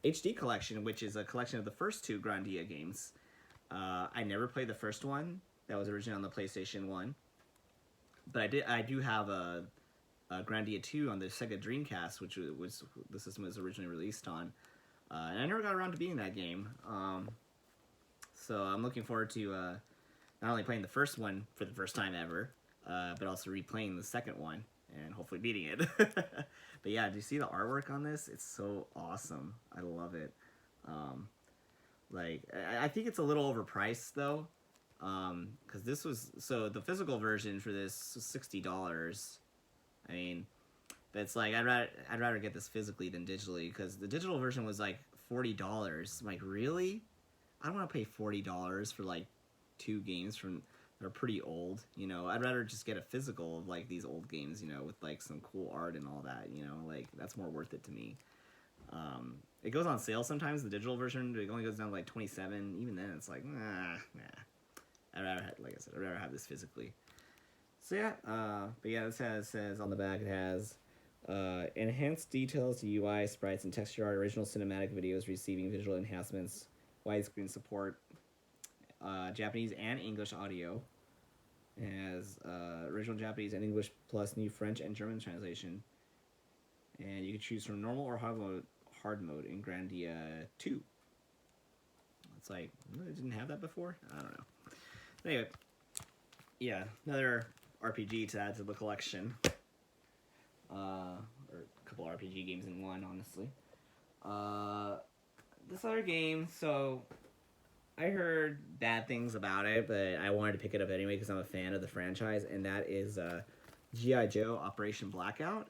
HD Collection, which is a collection of the first two Grandia games. I never played the first one that was originally on the PlayStation 1, but I do have a Grandia 2 on the Sega Dreamcast, which was the system was originally released on. And I never got around to beating that game. So I'm looking forward to not only playing the first one for the first time ever, but also replaying the second one and hopefully beating it. But yeah, do you see the artwork on this? It's so awesome. I love it. I think it's a little overpriced though, because this was the physical version for this was $60. I mean, but it's like I'd rather get this physically than digitally, because the digital version was like $40. I'm like, really? I don't want to pay $40 for like two games that are pretty old. I'd rather just get a physical of like these old games, with like some cool art and all that. Like that's more worth it to me. It goes on sale sometimes. The digital version, it only goes down to like 27. Even then, it's like nah. I'd rather have this physically. So yeah, but yeah, this says on the back, it has enhanced details to UI, sprites, and texture art, original cinematic videos receiving visual enhancements, widescreen support, Japanese and English audio. It has original Japanese and English plus new French and German translation. And you can choose from normal or hard mode in Grandia 2. It's like, it didn't have that before? I don't know. Anyway, yeah, another RPG to add to the collection. Or a couple RPG games in one, honestly. This other game, so I heard bad things about it, but I wanted to pick it up anyway because I'm a fan of the franchise, and that is G.I. Joe Operation Blackout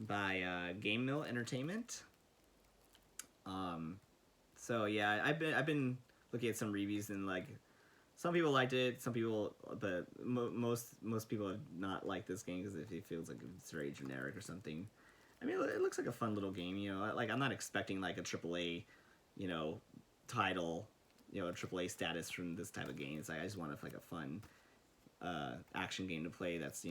by Game Mill Entertainment. So yeah, I've been looking at some reviews, and like some people liked it, some people, but most people have not liked this game because it feels like it's very generic or something. I mean, it looks like a fun little game, Like I'm not expecting like a AAA, title, a AAA status from this type of game. It's like I just want like a fun action game to play that's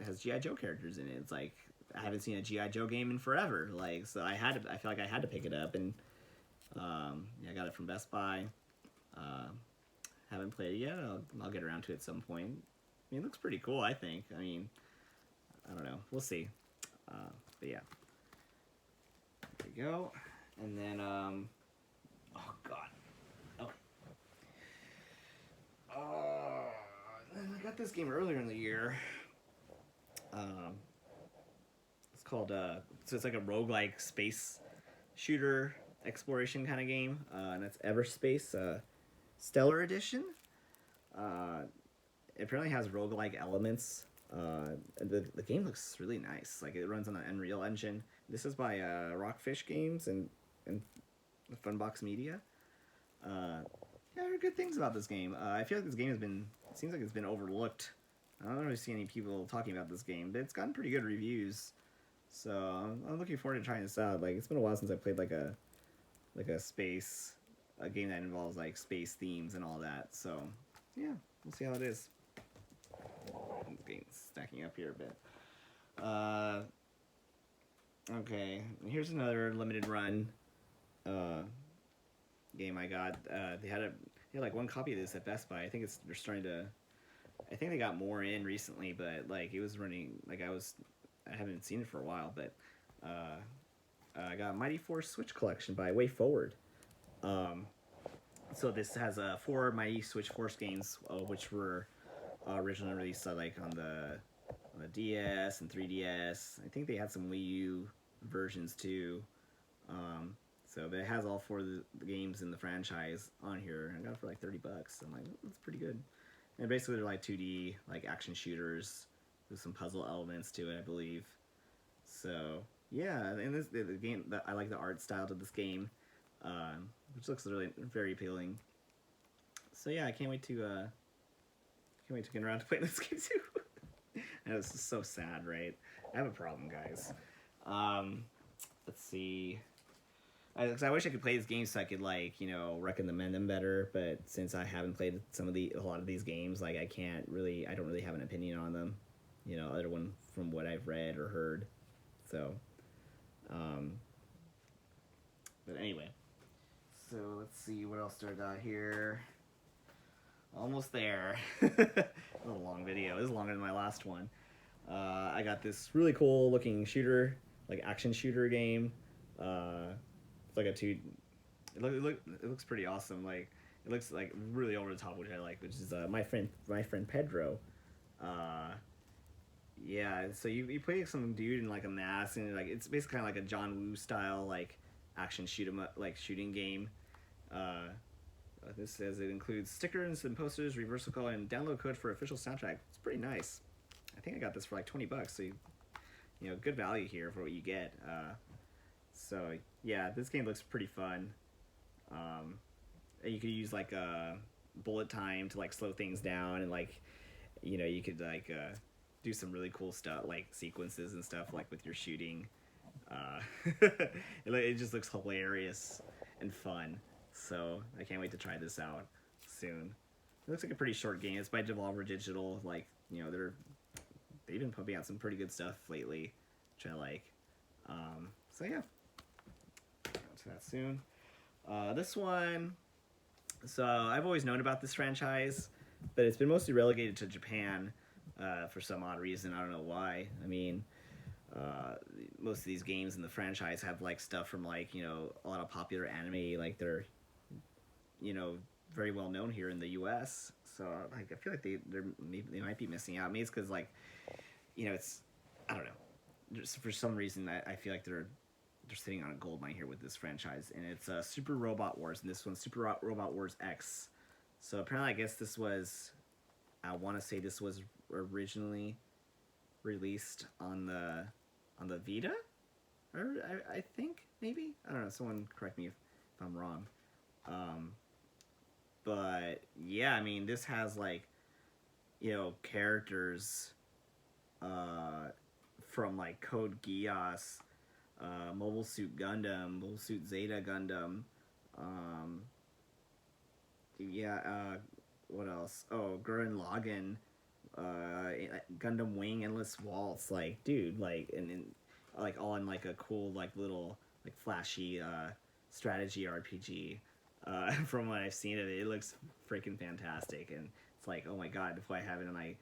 has G.I. Joe characters in it. It's like I haven't seen a G.I. Joe game in forever. Like so I feel like I had to pick it up, and I got it from Best Buy. Haven't played it yet. I'll get around to it at some point. I mean, it looks pretty cool, I think. I mean, I don't know. We'll see. But yeah. There we go. And then, oh, God. Okay. I got this game earlier in the year. It's called, so it's like a roguelike space shooter exploration kind of game. And it's Everspace, Stellar Edition. It apparently has roguelike elements. The game looks really nice. Like it runs on the Unreal Engine. This is by Rockfish Games and Funbox Media. I heard good things about this game. I feel like this game seems like it's been overlooked. I don't really see any people talking about this game, but it's gotten pretty good reviews. So I'm looking forward to trying this out. Like it's been a while since I played like a game that involves like space themes and all that. So yeah, we'll see how it is. This game's stacking up here a bit. Okay, here's another limited run game I got. They had like one copy of this at Best Buy. I think they're starting to. I think they got more in recently, but like it was running like I haven't seen it for a while, but I got Mighty Force Switch Collection by Way Forward. So this has 4 Mighty Switch Force games, which were originally released on the DS and 3DS. I think they had some Wii U versions too. But it has all 4 of the games in the franchise on here. I got it for like $30. I'm like, that's pretty good. And basically they're like 2D like action shooters with some puzzle elements to it, I believe. So yeah, and the game, I like the art style to this game, which looks really very appealing. So yeah, I can't wait to Can't wait to get around to playing this game too. I know, this is so sad, right? I have a problem, guys. Let's see. I wish I could play these games so I could, like, you know, recommend them better. But since I haven't played a lot of these games, like, I don't really have an opinion on them. You know, other one from what I've read or heard. So, but anyway. So let's see what else do I got here. Almost there. A little long video. This is longer than my last one. I got this really cool looking shooter, like action shooter game. It's like it looks pretty awesome. Like it looks like really over the top, which I like. Which is my friend Pedro. Yeah, so you play some dude in like a mask, and like it's basically kind of like a John Woo style like action shooting game. This says it includes stickers and posters, reversal call, and download code for official soundtrack. It's pretty nice. I think I got this for like $20, so you know, good value here for what you get. So yeah, this game looks pretty fun. You could use like a bullet time to like slow things down, and like, you know, you could like do some really cool stuff like sequences and stuff like with your shooting. It just looks hilarious and fun. So I can't wait to try this out soon. It looks like a pretty short game. It's by Devolver Digital. Like, you know, they've been pumping out some pretty good stuff lately, which I like. So yeah, to that soon. This one. So I've always known about this franchise, but it's been mostly relegated to Japan for some odd reason. I don't know why. I mean, most of these games in the franchise have like stuff from like, you know, a lot of popular anime. Like they're, you know, very well known here in the U.S. So like I feel like they might be missing out. Maybe it's because like, you know, I don't know. Just for some reason I feel like they're sitting on a gold mine here with this franchise, and it's Super Robot Wars, and this one's Super Robot Wars X. So apparently, I guess I want to say this was originally released on the Vita, or I think maybe, I don't know. Someone correct me if I'm wrong. But yeah, I mean, this has like, you know, characters from like Code Geass, Mobile Suit Gundam, Mobile Suit Zeta Gundam. What else? Oh, Gurren Lagann, Gundam Wing, Endless Waltz. Like, dude, like, and like all in like a cool, like little, like flashy strategy RPG. From what I've seen of it, it looks freaking fantastic, and it's like, oh my god, if I have it in my,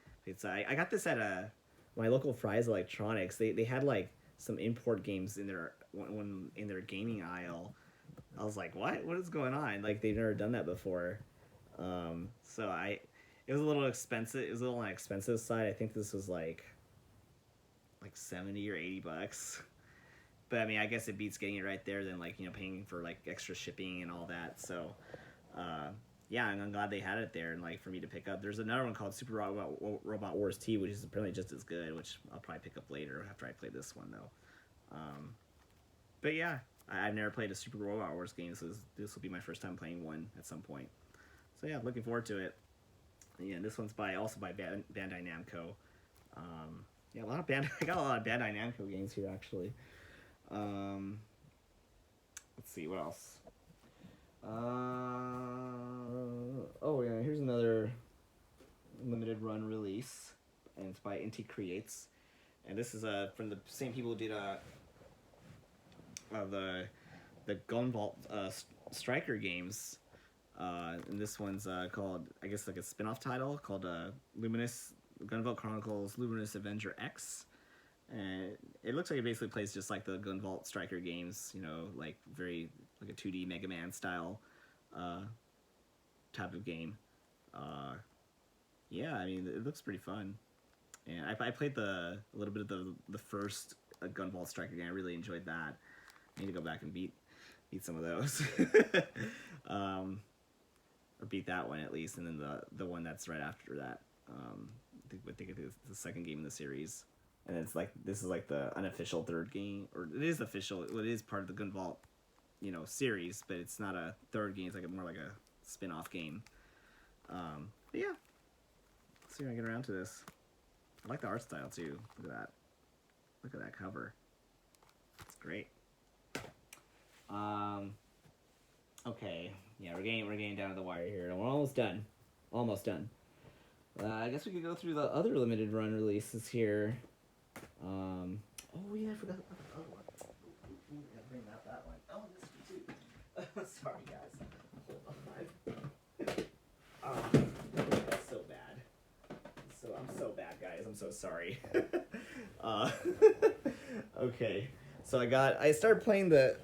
I got this at my local Fry's Electronics. They had like some import games in their gaming aisle. I was like, what is going on? Like, they've never done that before. So it was a little expensive. It was a little on the expensive side. I think this was like $70 or $80. But I mean, I guess it beats getting it right there than like, you know, paying for like extra shipping and all that. So, yeah, I'm glad they had it there and like for me to pick up. There's another one called Super Robot Wars T, which is apparently just as good, which I'll probably pick up later after I play this one though. But yeah, I've never played a Super Robot Wars game, so this will be my first time playing one at some point. So yeah, looking forward to it. Yeah, this one's also by Bandai Namco. Yeah, I got a lot of Bandai Namco games here actually. Let's see what else. Oh yeah, here's another limited run release, and it's by Inti Creates, and this is from the same people who did the Gunvolt Striker games. And this one's called, I guess, like a spin-off title called Gunvolt Chronicles Luminous Avenger X. And it looks like it basically plays just like the Gunvolt Striker games, you know, like very like a 2D Mega Man style type of game. Yeah, I mean, it looks pretty fun. And I played a little bit of the first Gunvolt Striker game. I really enjoyed that. I need to go back and beat some of those. Or beat that one at least, and then the one that's right after that. I think it's the second game in the series. And it's like, this is like the unofficial third game, or it is official. It is part of the Gunvolt, you know, series, but it's not a third game. It's like more like a spin-off game. But yeah, see when I get around to this. I like the art style too. Look at that. Look at that cover. It's great. Okay. Yeah, we're getting down to the wire here, and we're almost done. Almost done. I guess we could go through the other limited run releases here. Oh yeah, I forgot about the other one. Ooh, gotta bring that one. Oh, this one too. Sorry, guys. Hold on. That's so bad. I'm so bad, guys. I'm so sorry. Okay. So I started playing the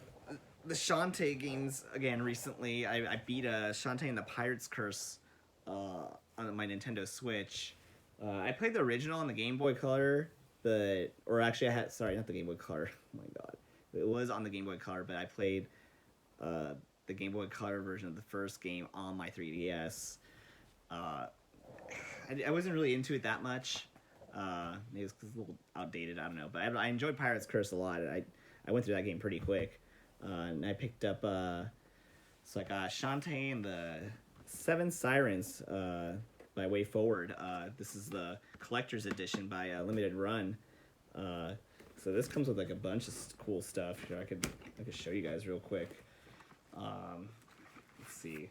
Shantae games again recently. I beat Shantae and the Pirate's Curse on my Nintendo Switch. I played the original on the Game Boy Color, sorry, not the Game Boy Color. Oh my god. It was on the Game Boy Color, but I played the Game Boy Color version of the first game on my 3DS. I wasn't really into it that much. Maybe it's 'cause it's a little outdated, I don't know. But I enjoyed Pirate's Curse a lot. I went through that game pretty quick. And I picked up, so I got Shantae and the Seven Sirens by Way Forward. This is the collector's edition by Limited Run. So this comes with like a bunch of cool stuff. Here, I could show you guys real quick. Let's see.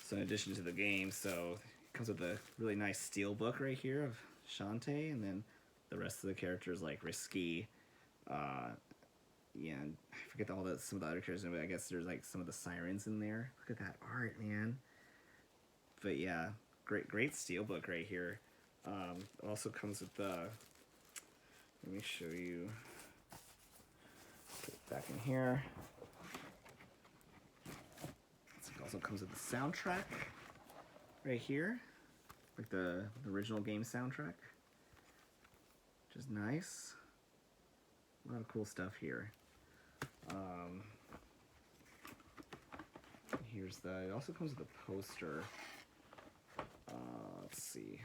So in addition to the game, so it comes with a really nice steel book right here of Shantae, and then the rest of the characters like Risky. Yeah, I forget some of the other characters, but I guess there's like some of the sirens in there. Look at that art, man. But yeah, great steelbook right here. It also comes with the. Let me show you. Put it back in here. It also comes with the soundtrack right here, like the original game soundtrack, which is nice. A lot of cool stuff here. It also comes with a poster. Let's see.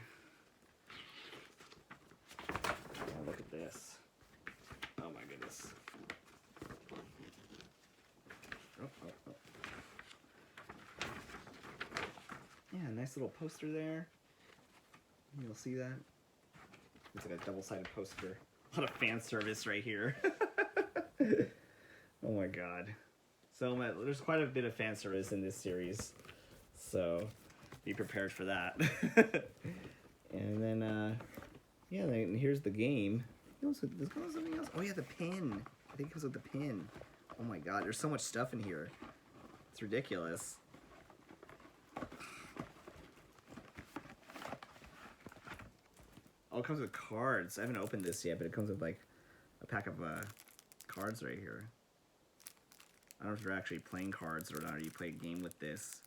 Oh, look at this. Oh my goodness. Oh. Yeah, nice little poster there. You'll see that. It's like a double-sided poster. A lot of fan service right here. Oh my god. So there's quite a bit of fan service in this series. So be prepared for that. And then, yeah, then here's the game. Does it come with something else? Oh yeah, the pin. I think it comes with the pin. Oh my god, there's so much stuff in here. It's ridiculous. Oh, it comes with cards. I haven't opened this yet, but it comes with like a pack of cards right here. I don't know if you're actually playing cards or not, or you play a game with these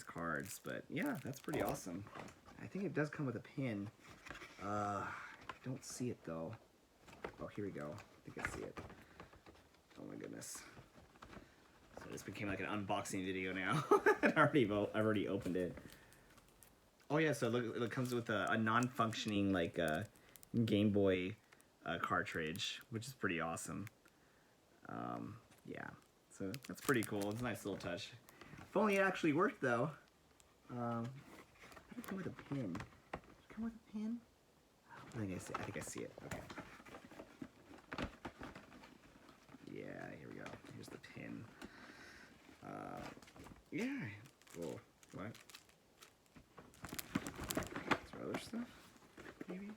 cards, but yeah, that's pretty awesome. I think it does come with a pin. I don't see it though. Oh, here we go. I think I see it. Oh my goodness. So this became like an unboxing video now. I've already opened it. Oh yeah, so look, it comes with a non-functioning like Game Boy cartridge, which is pretty awesome. Yeah, so that's pretty cool. It's a nice little touch. If only it actually worked though. How did it come with a pin? Did it come with a pin? I think I see it. Okay. Yeah, here we go. Here's the pin. Yeah. Whoa. What? Is there other stuff? Maybe?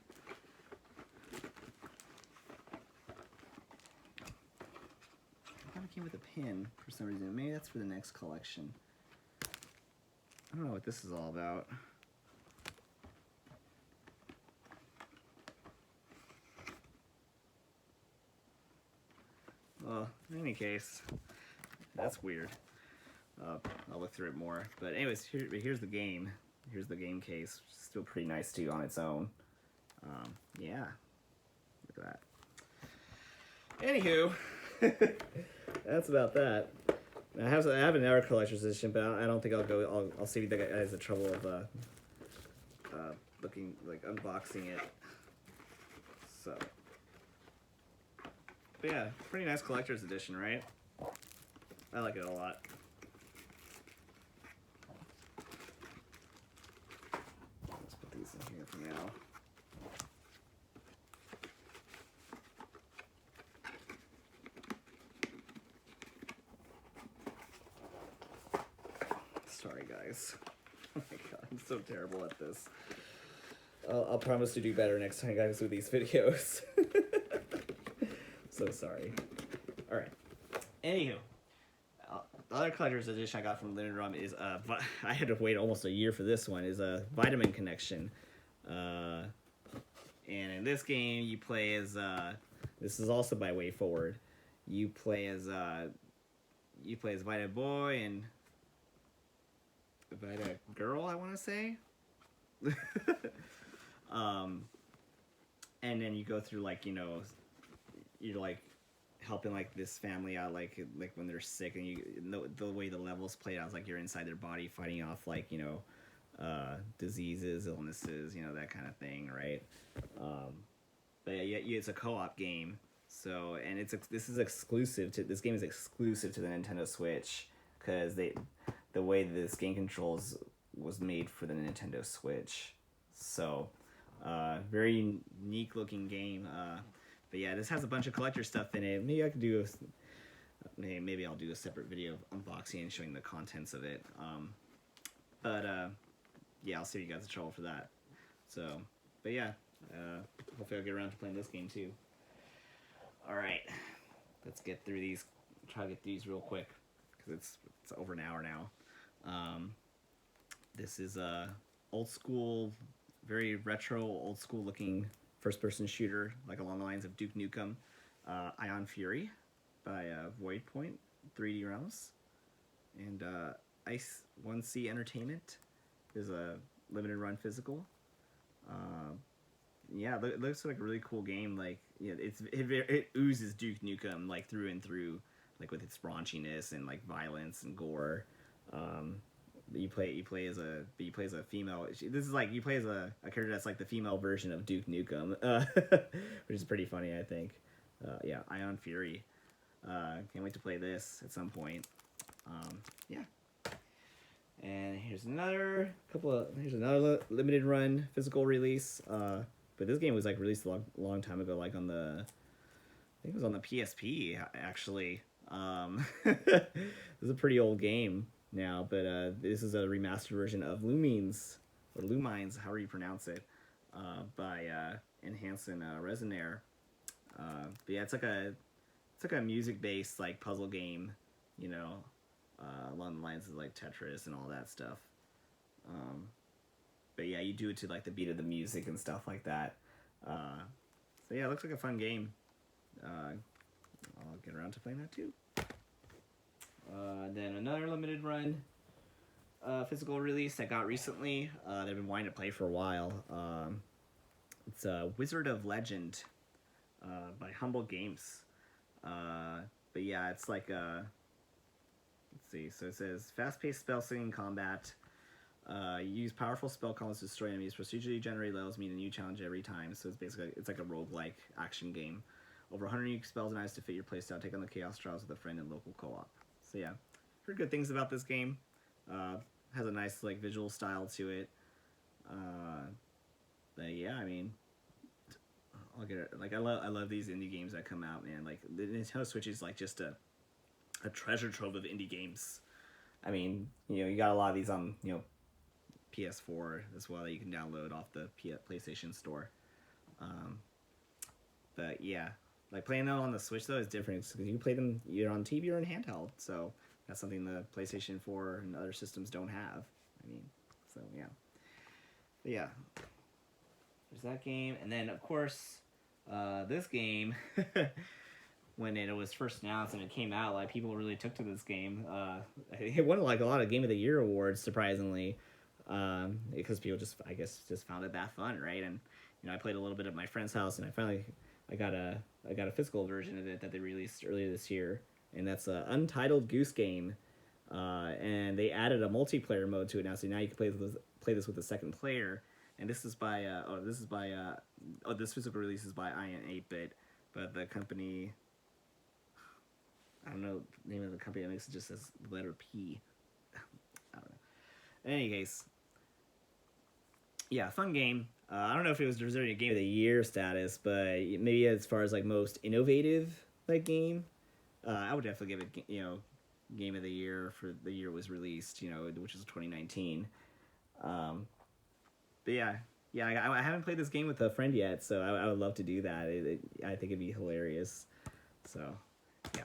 I thought it came with a pin for some reason. Maybe that's for the next collection. I don't know what this is all about. Well, in any case, that's weird. I'll look through it more. But anyways, here's the game. Here's the game case. Still pretty nice too on its own. Yeah, look at that. Anywho, that's about that. I have an collector's edition, but I don't think I'll go. I'll save you guys the trouble of looking like unboxing it. So, but yeah, pretty nice collector's edition, right? I like it a lot. sorry, guys. Oh my god, I'm so terrible at this. I'll promise to do better next time, guys, with these videos. So sorry. All right. Anywho, the other collector's edition I got from Limited Run is I had to wait almost a year for this one. Is a Vitamin Connection, and in this game you play as this is also by Way Forward. You play as Vita Boy and Vita Girl, I want to say. And then you go through like, you know, you're like helping like this family out, like when they're sick, and the way the levels played out is like you're inside their body fighting off like, you know, diseases, illnesses, you know, that kind of thing, right? But yeah, it's a co-op game. So, and this game is exclusive to the Nintendo Switch, because the way this game controls was made for the Nintendo Switch. So, very unique looking game. But yeah, this has a bunch of collector stuff in it. Maybe I could do maybe I'll do a separate video of unboxing and showing the contents of it. Yeah, I'll save you guys the trouble for that. So, but yeah, hopefully I'll get around to playing this game too. All right, let's get through these. Try to get through these real quick because it's over an hour now. This is a old school, very retro, old school looking first-person shooter, like along the lines of Duke Nukem, Ion Fury by Void Point 3D Realms, and Ice 1C Entertainment is a limited run physical. Yeah, it looks like a really cool game. Like, yeah, it oozes Duke Nukem like through and through, like with its raunchiness and like violence and gore. You play as a female. This is like you play as a character that's like the female version of Duke Nukem, which is pretty funny, I think. Yeah, Ion Fury. Can't wait to play this at some point. Yeah. And here's another limited run physical release. But this game was like released a long time ago, like on the, I think it was on the PSP actually. This is a pretty old game now, but this is a remastered version of Lumines, or Lumines, however you pronounce it, by Enhanced Resonair. But yeah, it's like a music-based like puzzle game, you know, along the lines of like Tetris and all that stuff. But yeah, you do it to like the beat of the music and stuff like that. So yeah, it looks like a fun game. I'll get around to playing that too. Then another limited run physical release I got recently. They've been wanting to play for a while. It's Wizard of Legend by Humble Games. But yeah, it's like let's see. So it says fast-paced spell-slinging combat. You use powerful spell combos to destroy enemies. Procedurally generated levels mean a new challenge every time. So it's like a roguelike action game. Over 100 unique spells and items to fit your playstyle. Take on the Chaos Trials with a friend in local co-op. So yeah, heard good things about this game. Has a nice like visual style to it. But yeah, I mean, I'll get it. Like I love these indie games that come out, man. Like the Nintendo Switch is like just a treasure trove of indie games. I mean, you know, you got a lot of these on, you know, PS4 as well that you can download off the PlayStation Store. But yeah, like playing them on the Switch though is different because you can play them either on TV or in handheld. So that's something the PlayStation 4 and other systems don't have. I mean, so yeah. But yeah, there's that game, and then of course this game. When it was first announced and it came out, like people really took to this game. It won like a lot of Game of the Year awards, surprisingly, because people just found it that fun, right? And you know, I played a little bit at my friend's house, and I got a physical version of it that they released earlier this year, and that's Untitled Goose Game, and they added a multiplayer mode to it now, so now you can play this with a second player. And this is by this physical release is by Ion 8-Bit, but the company. I don't know the name of the company that makes it, just says the letter P. I don't know. In any case, yeah, fun game. I don't know if it was deserving a Game of the Year status, but maybe as far as like most innovative like game, I would definitely give it, you know, game of the year for the year it was released, which is 2019. Um, but yeah, I haven't played this game with a friend yet, so I would love to do that. I think it'd be hilarious. So, yeah.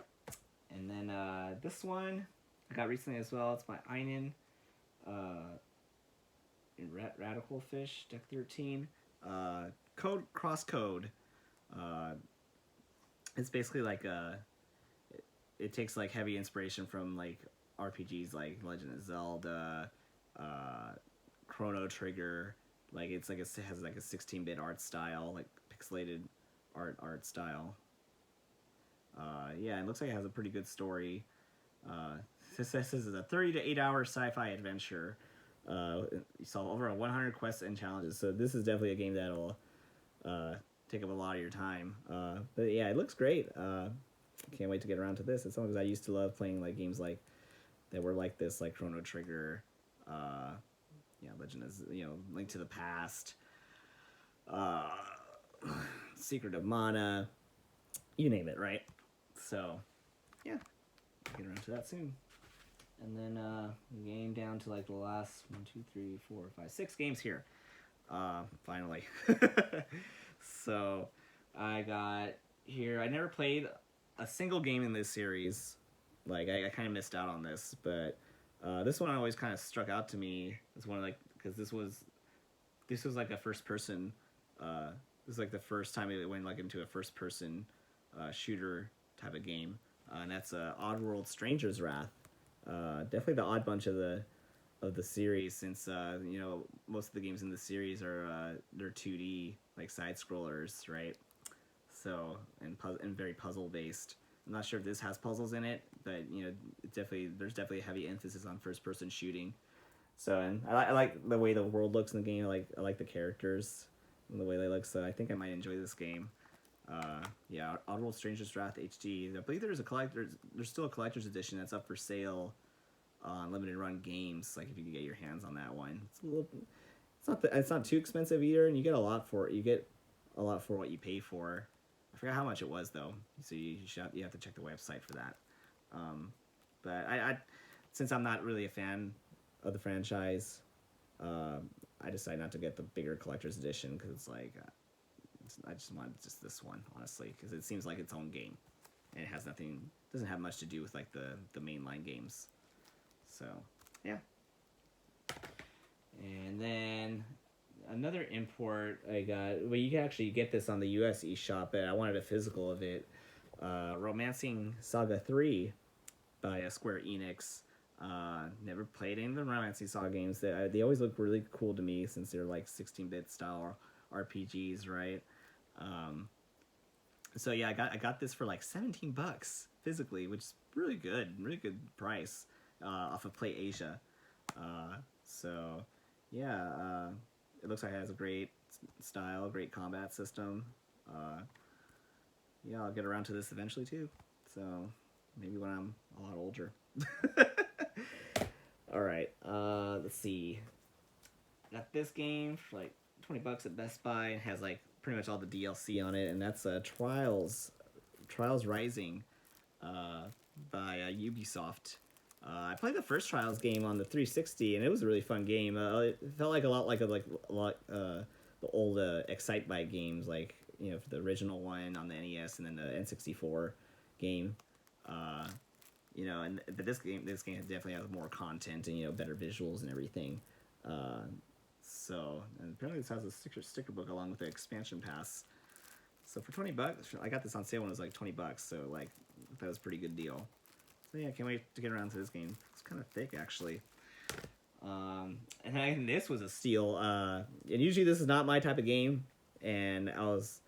And then this one I got recently as well. It's by Einen. Radical Fish, Deck 13. Code Cross Code. Uh, it's basically like it takes like heavy inspiration from like RPGs like Legend of Zelda, Chrono Trigger. Like it has like a 16-bit art style, like pixelated art style. Yeah, it looks like it has a pretty good story. This is a 30 to 8 hour sci-fi adventure. You solve over 100 quests and challenges, so this is definitely a game that'll take up a lot of your time. But yeah, it looks great. Can't wait to get around to this. It's something I used to love playing like games like that were like this, like Chrono Trigger, Legend of Link to the Past, uh, Secret of Mana, you name it, right? So yeah, get around to that soon. And then game down to like the last 1, 2, 3, 4, 5, 6 games here. Finally. So I got here. I never played a single game in this series. Like I kind of missed out on this, but this one always kind of struck out to me as one of like because this was like a first person. This is like the first time it went like into a first person shooter type of game, and that's Oddworld: Stranger's Wrath. Definitely the odd bunch of the series, since most of the games in the series are they're 2D like side scrollers, right? So and very puzzle based. I'm not sure if this has puzzles in it, but there's definitely a heavy emphasis on first person shooting. So and I like the way the world looks in the game. I like the characters and the way they look. So I think I might enjoy this game. Oddworld: Stranger's Wrath HD. I believe there's still a collector's edition that's up for sale on Limited Run Games. Like if you can get your hands on that one, it's not too expensive either, and you get a lot for it. You get a lot for what you pay for. I forgot how much it was though, so you have to check the website for that. But I since I'm not really a fan of the franchise, I decided not to get the bigger collector's edition because it's like. I just wanted just this one, honestly, because it seems like its own game, and it doesn't have much to do with like the mainline games. So, yeah. And then another import I got. Well, you can actually get this on the U.S. eShop, but I wanted a physical of it. Romancing Saga 3 by Square Enix. Never played any of the Romancing Saga games. They always look really cool to me since they're like 16-bit style RPGs, right? So yeah, I got this for like $17 physically, which is really good price off of Play Asia. So yeah, it looks like it has a great style, great combat system. Yeah, I'll get around to this eventually too. So maybe when I'm a lot older. All right, let's see. Got this game for like $20 at Best Buy. It has like pretty much all the DLC on it, and that's Trials Rising by Ubisoft. I played the first Trials game on the 360, and it was a really fun game. It felt like a lot the old Excitebike games, like for the original one on the NES and then the N64 game. But this game definitely has more content and better visuals and everything. So and apparently this has a sticker book along with the expansion pass. So for $20, I got this on sale when it was like $20. So like that was a pretty good deal. So yeah, can't wait to get around to this game. It's kind of thick actually. And this was a steal. And usually this is not my type of game, and I was,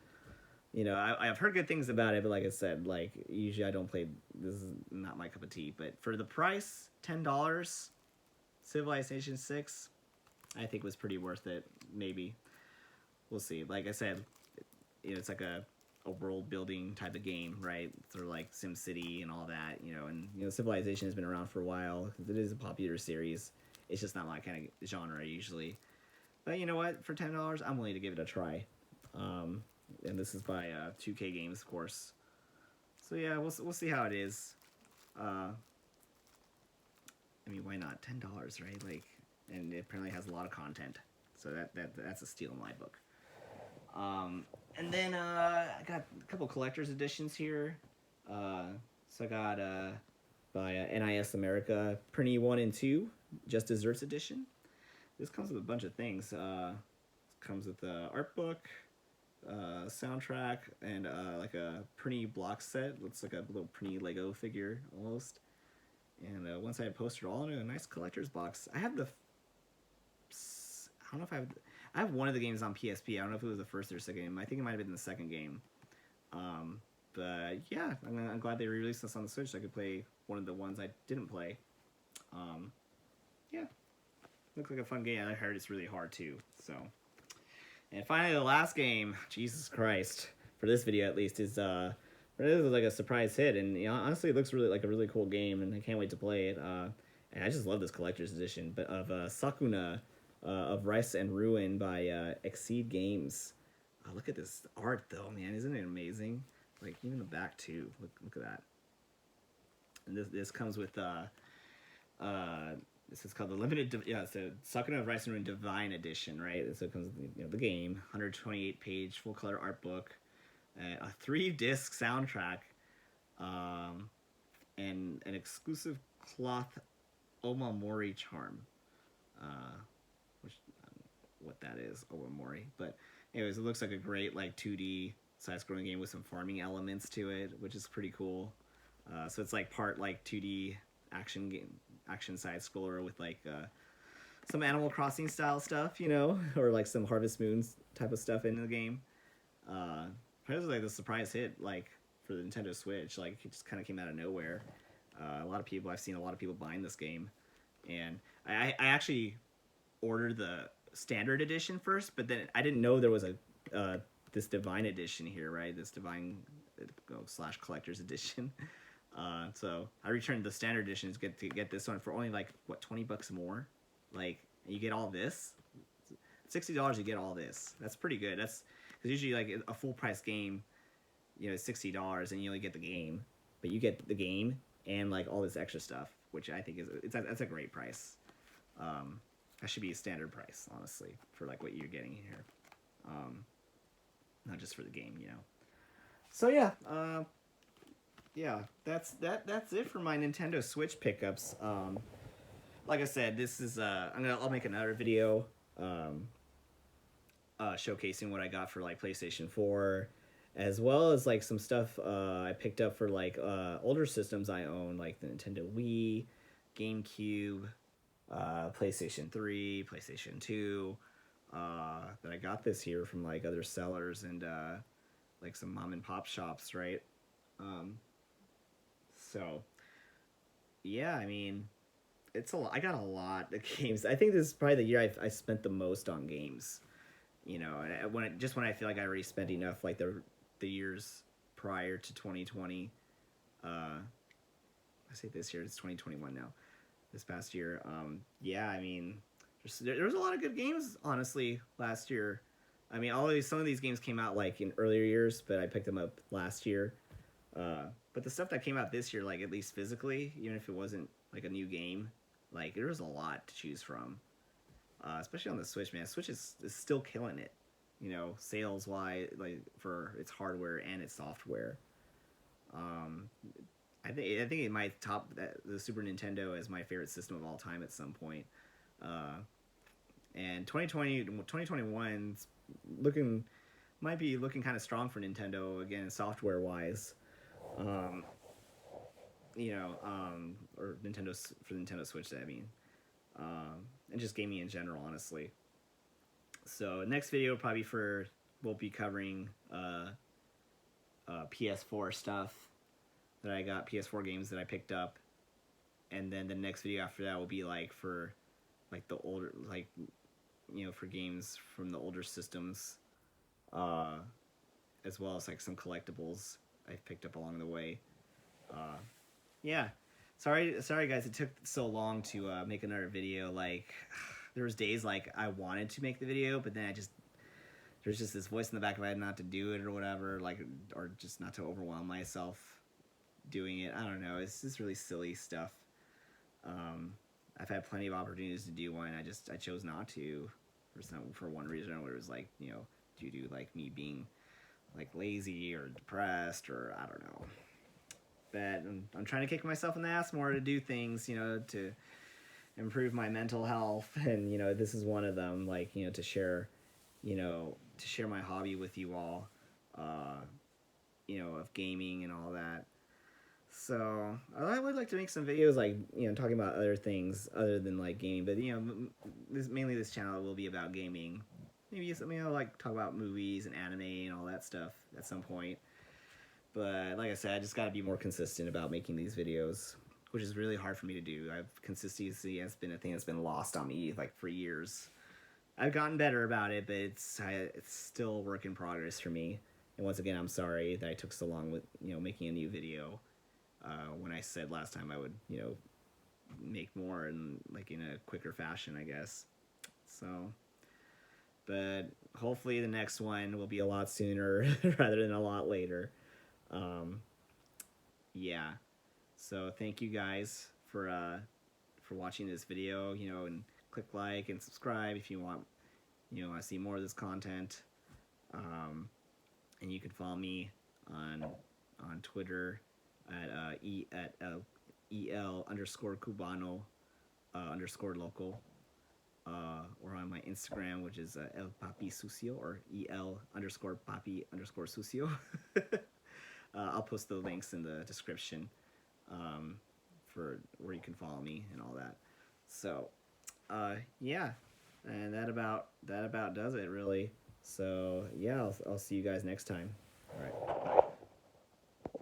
I've heard good things about it, but like I said, like usually I don't play. This is not my cup of tea. But for the price, $10, Civilization 6. I think was pretty worth it. Maybe we'll see. Like I said, it's like a world building type of game, right? Sort of like SimCity and all that, And Civilization has been around for a while. It is a popular series. It's just not my kind of genre usually. But you know what? For $10, I'm willing to give it a try. And this is by 2K Games, of course. So yeah, we'll see how it is. I mean, why not? $10, right? Like, and it apparently has a lot of content, so that's a steal in my book. And then I got a couple collector's editions here. So I got by NIS America, Prinny 1 and 2, Just Desserts edition. This comes with a bunch of things. Comes with the art book, soundtrack, and like a Prinny block set. Looks like a little Prinny Lego figure almost. And one-sided poster all in a nice collector's box. I have the... I don't know if I have one of the games on PSP. I don't know if it was the first or second game. I think it might have been the second game. But yeah, I'm glad they re-released this on the Switch so I could play one of the ones I didn't play. Yeah, looks like a fun game. I heard it's really hard too. So, and finally, the last game, Jesus Christ, for this video at least, is this is like a surprise hit, and you know, honestly, it looks really like a really cool game, and I can't wait to play it. And I just love this collector's edition, but of Sakuna of Rice and Ruin by Exceed Games. Look at this art though, man! Isn't it amazing? Like even the back too. Look at that. And this comes with this is called the limited. It's the Sakuna of Rice and Ruin Divine Edition, right? So it comes with the game, 128-page full color art book, a 3-disc soundtrack, and an exclusive cloth Omamori charm, which I don't know what that is, Omamori, but anyways, it looks like a great like 2D side-scrolling game with some farming elements to it, which is pretty cool. So it's like part like 2D action side-scroller with like some Animal Crossing style stuff, you know, or like some Harvest Moons type of stuff in the game. It was like the surprise hit, like for the Nintendo Switch. Like it just kind of came out of nowhere. I've seen a lot of people buying this game, and I actually ordered the standard edition first, but then I didn't know there was a this Divine edition here, right? This Divine / collector's edition. So I returned the standard edition to get this one for only like what, $20 more. Like you get all this, $60 you get all this. That's pretty good. That's because usually like a full price game, you know, $60 and you only get the game, but you get the game and like all this extra stuff, which I think that's a great price. That should be a standard price, honestly, for like what you're getting here. Not just for the game, you know. So yeah, that's it for my Nintendo Switch pickups. Like I said, this is I'll make another video showcasing what I got for like PlayStation 4, as well as like some stuff I picked up for like older systems I own, like the Nintendo Wii, GameCube, PlayStation 3, PlayStation 2, that I got this year from like other sellers and like some mom and pop shops, right? So yeah, I mean, it's a lot. I got a lot of games. I think this is probably the year I spent the most on games. You know, and when I feel like I already spent enough, like the years prior to 2020. I say this year, it's 2021 now. This past year, yeah, I mean, there was a lot of good games, honestly, last year. I mean, some of these games came out like in earlier years, but I picked them up last year. But the stuff that came out this year, like at least physically, even if it wasn't like a new game, like there was a lot to choose from. Especially on the Switch, man. Switch is still killing it, you know, sales wise, like for its hardware and its software. I think it might top the Super Nintendo as my favorite system of all time at some point. And 2021 might be looking kind of strong for Nintendo again, software wise. You know, or for the Nintendo Switch, I mean, and just gaming in general, honestly. So next video we'll be covering PS4 stuff that I got, PS4 games that I picked up, and then the next video after that will be like for like the older, like, you know, for games from the older systems, as well as like some collectibles I picked up along the way. Yeah, sorry guys, it took so long to make another video. Like there was days like I wanted to make the video, but then there's just this voice in the back of my head not to do it or whatever, like, or just not to overwhelm myself doing it. I don't know, it's just really silly stuff. I've had plenty of opportunities to do one. I chose not to for one reason or another. It was like, due to like me being like lazy or depressed or I don't know. But I'm trying to kick myself in the ass more to do things, to improve my mental health, and this is one of them. Like, to share my hobby with you all, of gaming and all that. So I would like to make some videos, like talking about other things other than like gaming. But mainly this channel will be about gaming. Maybe something I'll like talk about movies and anime and all that stuff at some point. But like I said, I just got to be more consistent about making these videos, which is really hard for me to do. Consistency has been a thing that's been lost on me like for years. I've gotten better about it, but it's still a work in progress for me. And once again, I'm sorry that I took so long with making a new video. When I said last time I would make more and like in a quicker fashion, I guess. So, but hopefully the next one will be a lot sooner rather than a lot later. Yeah. So thank you guys for watching this video. And click like and subscribe if you want to see more of this content. And you can follow me on Twitter at el_cubano _local, or on my Instagram, which is el papi sucio, or el_papi_ sucio. I'll post the links in the description for where you can follow me and all that. So yeah, and that about does it, really. So yeah, I'll see you guys next time. All right, bye.